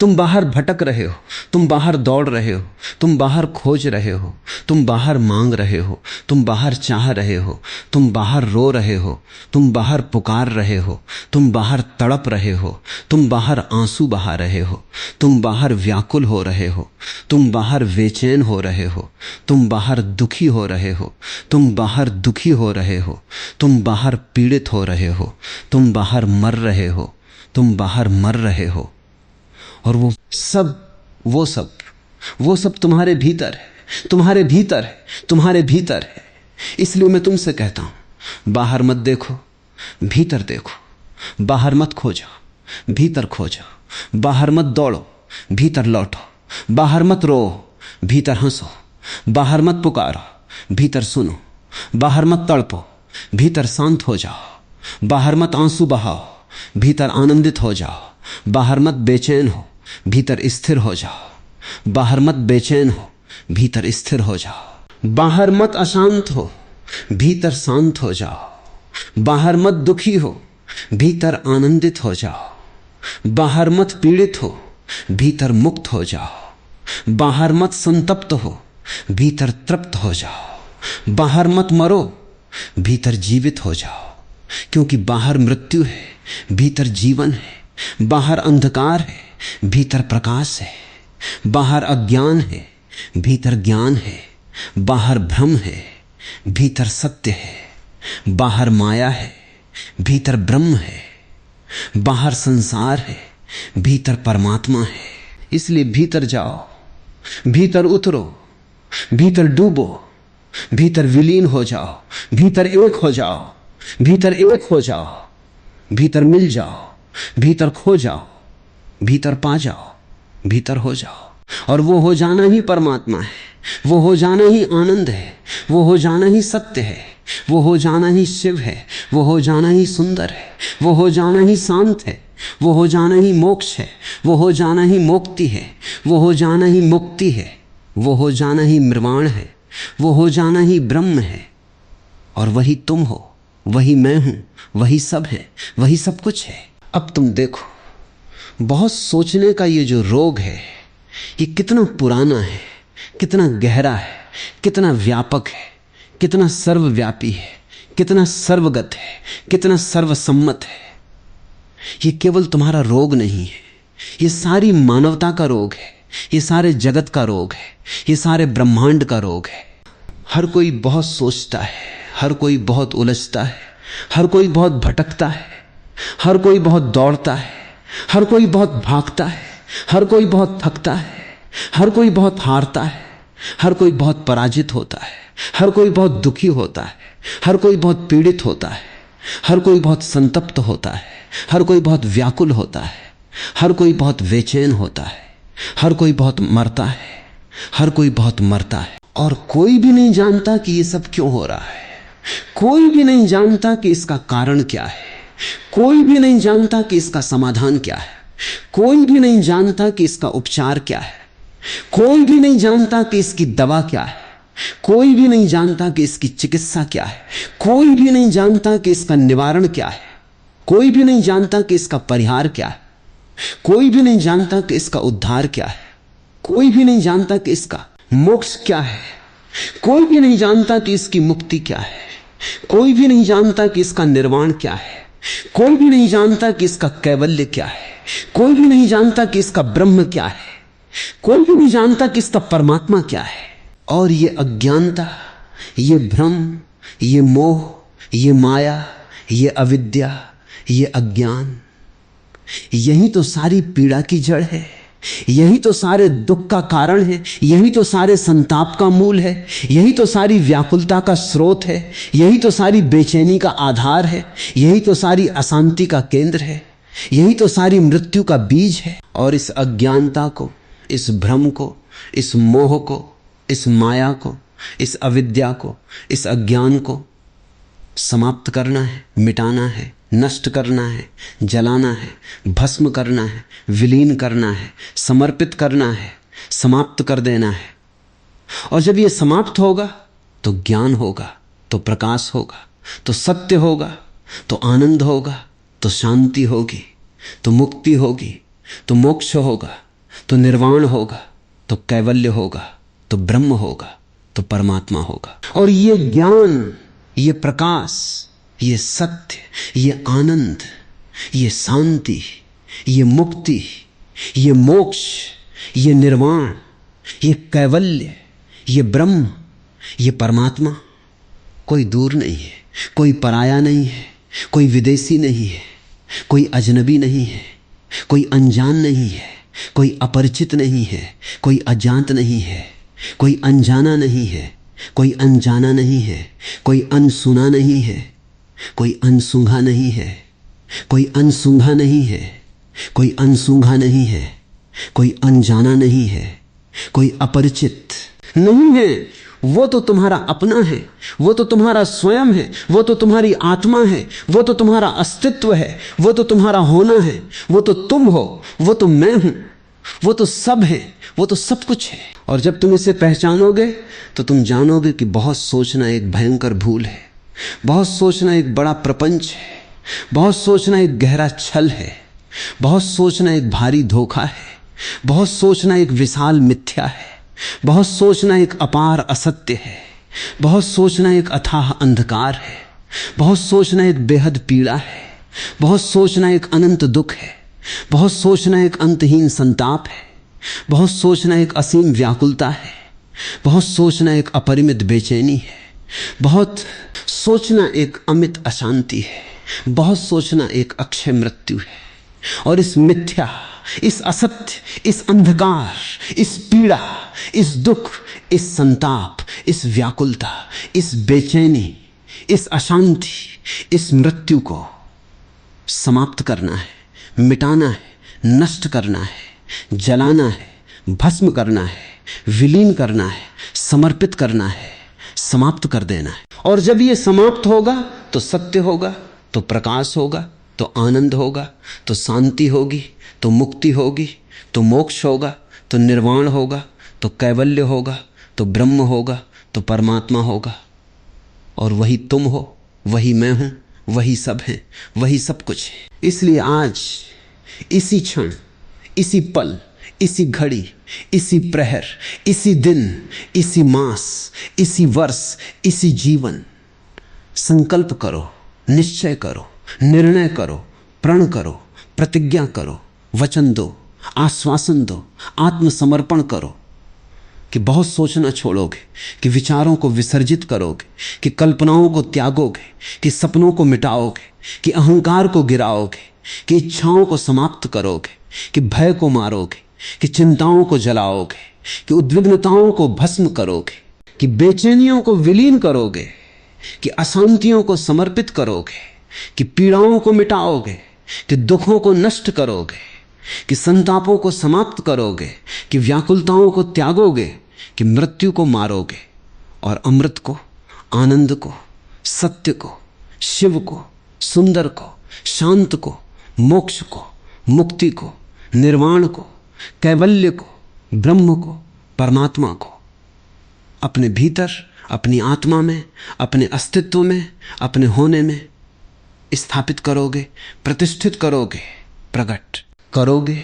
तुम बाहर भटक रहे हो, तुम बाहर दौड़ रहे हो, तुम बाहर खोज रहे हो, तुम बाहर मांग रहे हो, तुम बाहर चाह रहे हो, तुम बाहर रो रहे हो, तुम बाहर पुकार रहे हो, तुम बाहर तड़प रहे हो, तुम बाहर आंसू बहा रहे हो, तुम बाहर व्याकुल हो रहे हो, तुम बाहर बेचैन हो रहे हो, तुम बाहर दुखी हो रहे हो, तुम बाहर दुखी हो रहे हो, तुम बाहर पीड़ित हो रहे हो, तुम बाहर मर रहे हो, तुम बाहर मर रहे हो। और वो सब तुम्हारे भीतर है, तुम्हारे भीतर है, तुम्हारे भीतर है। इसलिए मैं तुमसे कहता हूं, बाहर मत देखो, भीतर देखो। बाहर मत खोजो, भीतर खोजो। बाहर मत दौड़ो, भीतर लौटो। बाहर मत रो, भीतर हंसो। बाहर मत पुकारो, भीतर सुनो। बाहर मत तड़पो, भीतर शांत हो जाओ। बाहर मत आंसू बहाओ, भीतर आनंदित हो जाओ। बाहर मत बेचैन हो, भीतर स्थिर हो जाओ। बाहर मत बेचैन हो, भीतर स्थिर हो जाओ। बाहर मत अशांत हो, भीतर शांत हो जाओ। बाहर मत दुखी हो, भीतर आनंदित हो जाओ। बाहर मत पीड़ित हो, भीतर मुक्त हो जाओ। बाहर मत संतप्त हो, भीतर तृप्त हो जाओ। बाहर मत मरो, भीतर जीवित हो जाओ। क्योंकि बाहर मृत्यु है, भीतर जीवन है। बाहर अंधकार है, भीतर प्रकाश है। बाहर अज्ञान है, भीतर ज्ञान है। बाहर भ्रम है, भीतर सत्य है। बाहर माया है, भीतर ब्रह्म है। बाहर संसार है, भीतर परमात्मा है। इसलिए भीतर जाओ, भीतर उतरो, भीतर डूबो, भीतर विलीन हो जाओ, भीतर एक हो जाओ, भीतर एक हो जाओ, भीतर मिल जाओ, भीतर खो जाओ, भीतर पा जाओ, भीतर हो जाओ। और वो हो जाना ही परमात्मा है, वो हो जाना ही आनंद है, वो हो जाना ही सत्य है, वो हो जाना ही शिव है, वो हो जाना ही सुंदर है, वो हो जाना ही शांत है, वो हो जाना ही मोक्ष है, वो हो जाना ही मुक्ति है, वो हो जाना ही मुक्ति है, वो हो जाना ही निर्वाण है, वो हो जाना ही ब्रह्म है। और वही तुम हो, वही मैं हूं, वही सब है, वही सब कुछ है। अब तुम देखो, बहुत सोचने का ये जो रोग है, ये कितना पुराना है, कितना गहरा है, कितना व्यापक है, कितना सर्वव्यापी है, कितना सर्वगत है, कितना सर्वसम्मत है। ये केवल तुम्हारा रोग नहीं है, ये सारी मानवता का रोग है, ये सारे जगत का रोग है, ये सारे ब्रह्मांड का रोग है। हर कोई बहुत सोचता है, हर कोई बहुत उलझता है, हर कोई बहुत भटकता है, हर कोई बहुत दौड़ता है, हर कोई बहुत भागता है, हर कोई बहुत थकता है, हर कोई बहुत हारता है, हर कोई बहुत पराजित होता है, हर कोई बहुत दुखी होता है, हर कोई बहुत पीड़ित होता है, हर कोई बहुत संतप्त होता है, हर कोई बहुत व्याकुल होता है, हर कोई बहुत बेचैन होता है, हर कोई बहुत मरता है, हर कोई बहुत मरता है। और कोई भी नहीं जानता कि ये सब क्यों हो रहा है, कोई भी नहीं जानता कि इसका कारण क्या है, कोई भी नहीं जानता कि इसका समाधान क्या है, कोई भी नहीं जानता कि इसका उपचार क्या है, कोई भी नहीं जानता कि इसकी दवा क्या है, कोई भी नहीं जानता कि इसकी चिकित्सा क्या है, कोई भी नहीं जानता कि इसका निवारण क्या है, कोई भी नहीं जानता कि इसका परिहार क्या है, कोई भी नहीं जानता कि इसका उद्धार क्या है, कोई भी नहीं जानता कि इसका मोक्ष क्या है, कोई भी नहीं जानता कि इसकी मुक्ति क्या है, कोई भी नहीं जानता कि इसका निर्वाण क्या है, कोई भी नहीं जानता कि इसका कैवल्य क्या है, कोई भी नहीं जानता कि इसका ब्रह्म क्या है, कोई भी नहीं जानता कि इसका परमात्मा क्या है। और ये अज्ञानता, ये भ्रम, ये मोह, ये माया, ये अविद्या, ये अज्ञान, यही तो सारी पीड़ा की जड़ है, यही तो सारे दुख का कारण है, यही तो सारे संताप का मूल है, यही तो सारी व्याकुलता का स्रोत है, यही तो सारी बेचैनी का आधार है, यही तो सारी अशांति का केंद्र है, यही तो सारी मृत्यु का बीज है। और इस अज्ञानता को, इस भ्रम को, इस मोह को, इस माया को, इस अविद्या को, इस अज्ञान को समाप्त करना है, मिटाना है, नष्ट करना है, जलाना है, भस्म करना है, विलीन करना है, समर्पित करना है, समाप्त कर देना है। और जब ये समाप्त होगा तो ज्ञान होगा, तो प्रकाश होगा, तो सत्य होगा, तो आनंद होगा, तो शांति होगी, तो मुक्ति होगी, तो मोक्ष होगा, तो निर्वाण होगा, तो कैवल्य होगा, तो ब्रह्म होगा, तो परमात्मा होगा। और ये ज्ञान, ये प्रकाश, ये सत्य, ये आनंद, ये शांति, ये मुक्ति, ये मोक्ष, ये निर्वाण, ये कैवल्य, ये ब्रह्म, ये परमात्मा कोई दूर नहीं है, कोई पराया नहीं है, कोई विदेशी नहीं है, कोई अजनबी नहीं है, कोई अनजान नहीं है, कोई अपरिचित नहीं है, कोई अज्ञात नहीं है, कोई अनजाना नहीं है, कोई अनजाना नहीं है, कोई अनसुना नहीं है, कोई अनसूंघा नहीं है, कोई अनसूंघा नहीं है, कोई अनसूंघा नहीं है, कोई अनजाना नहीं है, कोई अपरिचित नहीं है। वो तो तुम्हारा अपना है, वो तो तुम्हारा स्वयं है, वो तो तुम्हारी आत्मा है, वो तो तुम्हारा अस्तित्व है, वो तो तुम्हारा होना है, वो तो तुम हो, वो तो मैं हूं, वो तो सब है, वो तो सब कुछ है। और जब तुम इसे पहचानोगे तो तुम जानोगे कि बहुत सोचना एक भयंकर भूल है, बहुत सोचना एक बड़ा प्रपंच है, बहुत सोचना एक गहरा छल है, बहुत सोचना एक भारी धोखा है, बहुत सोचना एक विशाल मिथ्या है, बहुत सोचना एक अपार असत्य है, बहुत सोचना एक अथाह अंधकार है, बहुत सोचना एक बेहद पीड़ा है, बहुत सोचना एक अनंत दुख है, बहुत सोचना एक अंतहीन संताप है, बहुत सोचना एक असीम व्याकुलता है, बहुत सोचना एक अपरिमित बेचैनी है, बहुत सोचना एक अमित अशांति है, बहुत सोचना एक अक्षय मृत्यु है। और इस मिथ्या, इस असत्य, इस अंधकार, इस पीड़ा, इस दुख, इस संताप, इस व्याकुलता, इस बेचैनी, इस अशांति, इस मृत्यु को समाप्त करना है, मिटाना है, नष्ट करना है, जलाना है, भस्म करना है, विलीन करना है, समर्पित करना है, समाप्त कर देना है। और जब ये समाप्त होगा तो सत्य होगा, तो प्रकाश होगा, तो आनंद होगा, तो शांति होगी, तो मुक्ति होगी, तो मोक्ष होगा, तो निर्वाण होगा, तो कैवल्य होगा, तो ब्रह्म होगा, तो परमात्मा होगा। और वही तुम हो, वही मैं हूं, वही सब है, वही सब कुछ है। इसलिए आज इसी क्षण, इसी पल, इसी घड़ी, इसी प्रहर, इसी दिन, इसी मास, इसी वर्ष, इसी जीवन संकल्प करो, निश्चय करो, निर्णय करो, प्रण करो, प्रतिज्ञा करो, वचन दो, आश्वासन दो, आत्मसमर्पण करो कि बहुत सोचना छोड़ोगे, कि विचारों को विसर्जित करोगे, कि कल्पनाओं को त्यागोगे, कि सपनों को मिटाओगे, कि अहंकार को गिराओगे, कि इच्छाओं को समाप्त करोगे, कि भय को मारोगे, कि चिंताओं को जलाओगे, कि उद्विग्नताओं को भस्म करोगे, कि बेचैनियों को विलीन करोगे, कि अशांतियों को समर्पित करोगे, कि पीड़ाओं को मिटाओगे, कि दुखों को नष्ट करोगे, कि संतापों को समाप्त करोगे, कि व्याकुलताओं को त्यागोगे, कि मृत्यु को मारोगे और अमृत को, आनंद को, सत्य को, शिव को, सुंदर को, शांत को, मोक्ष को, मुक्ति को, निर्वाण को, कैवल्य को, ब्रह्म को, परमात्मा को अपने भीतर, अपनी आत्मा में, अपने अस्तित्व में, अपने होने में स्थापित करोगे, प्रतिष्ठित करोगे, प्रकट करोगे,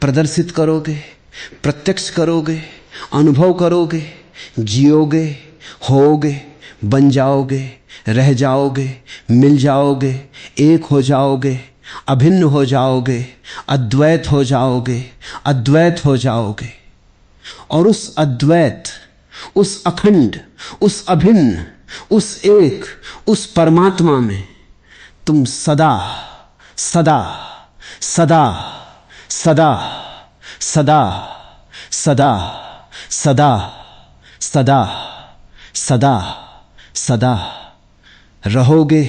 प्रदर्शित करोगे, प्रत्यक्ष करोगे, अनुभव करोगे, जियोगे, होगे, बन जाओगे, रह जाओगे, मिल जाओगे, एक हो जाओगे, अभिन्न हो जाओगे, अद्वैत हो जाओगे, अद्वैत हो जाओगे। और उस अद्वैत, उस अखंड, उस अभिन्न, उस एक, उस परमात्मा में तुम सदा सदा सदा सदा सदा सदा सदा सदा सदा सदा रहोगे,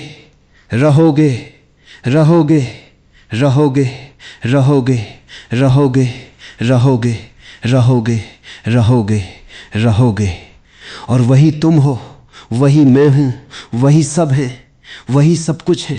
रहोगे, रहोगे, रहोगे, रहोगे, रहोगे, रहोगे, रहोगे, रहोगे, रहोगे। और वही तुम हो, वही मैं हूं, वही सब है, वही सब कुछ है।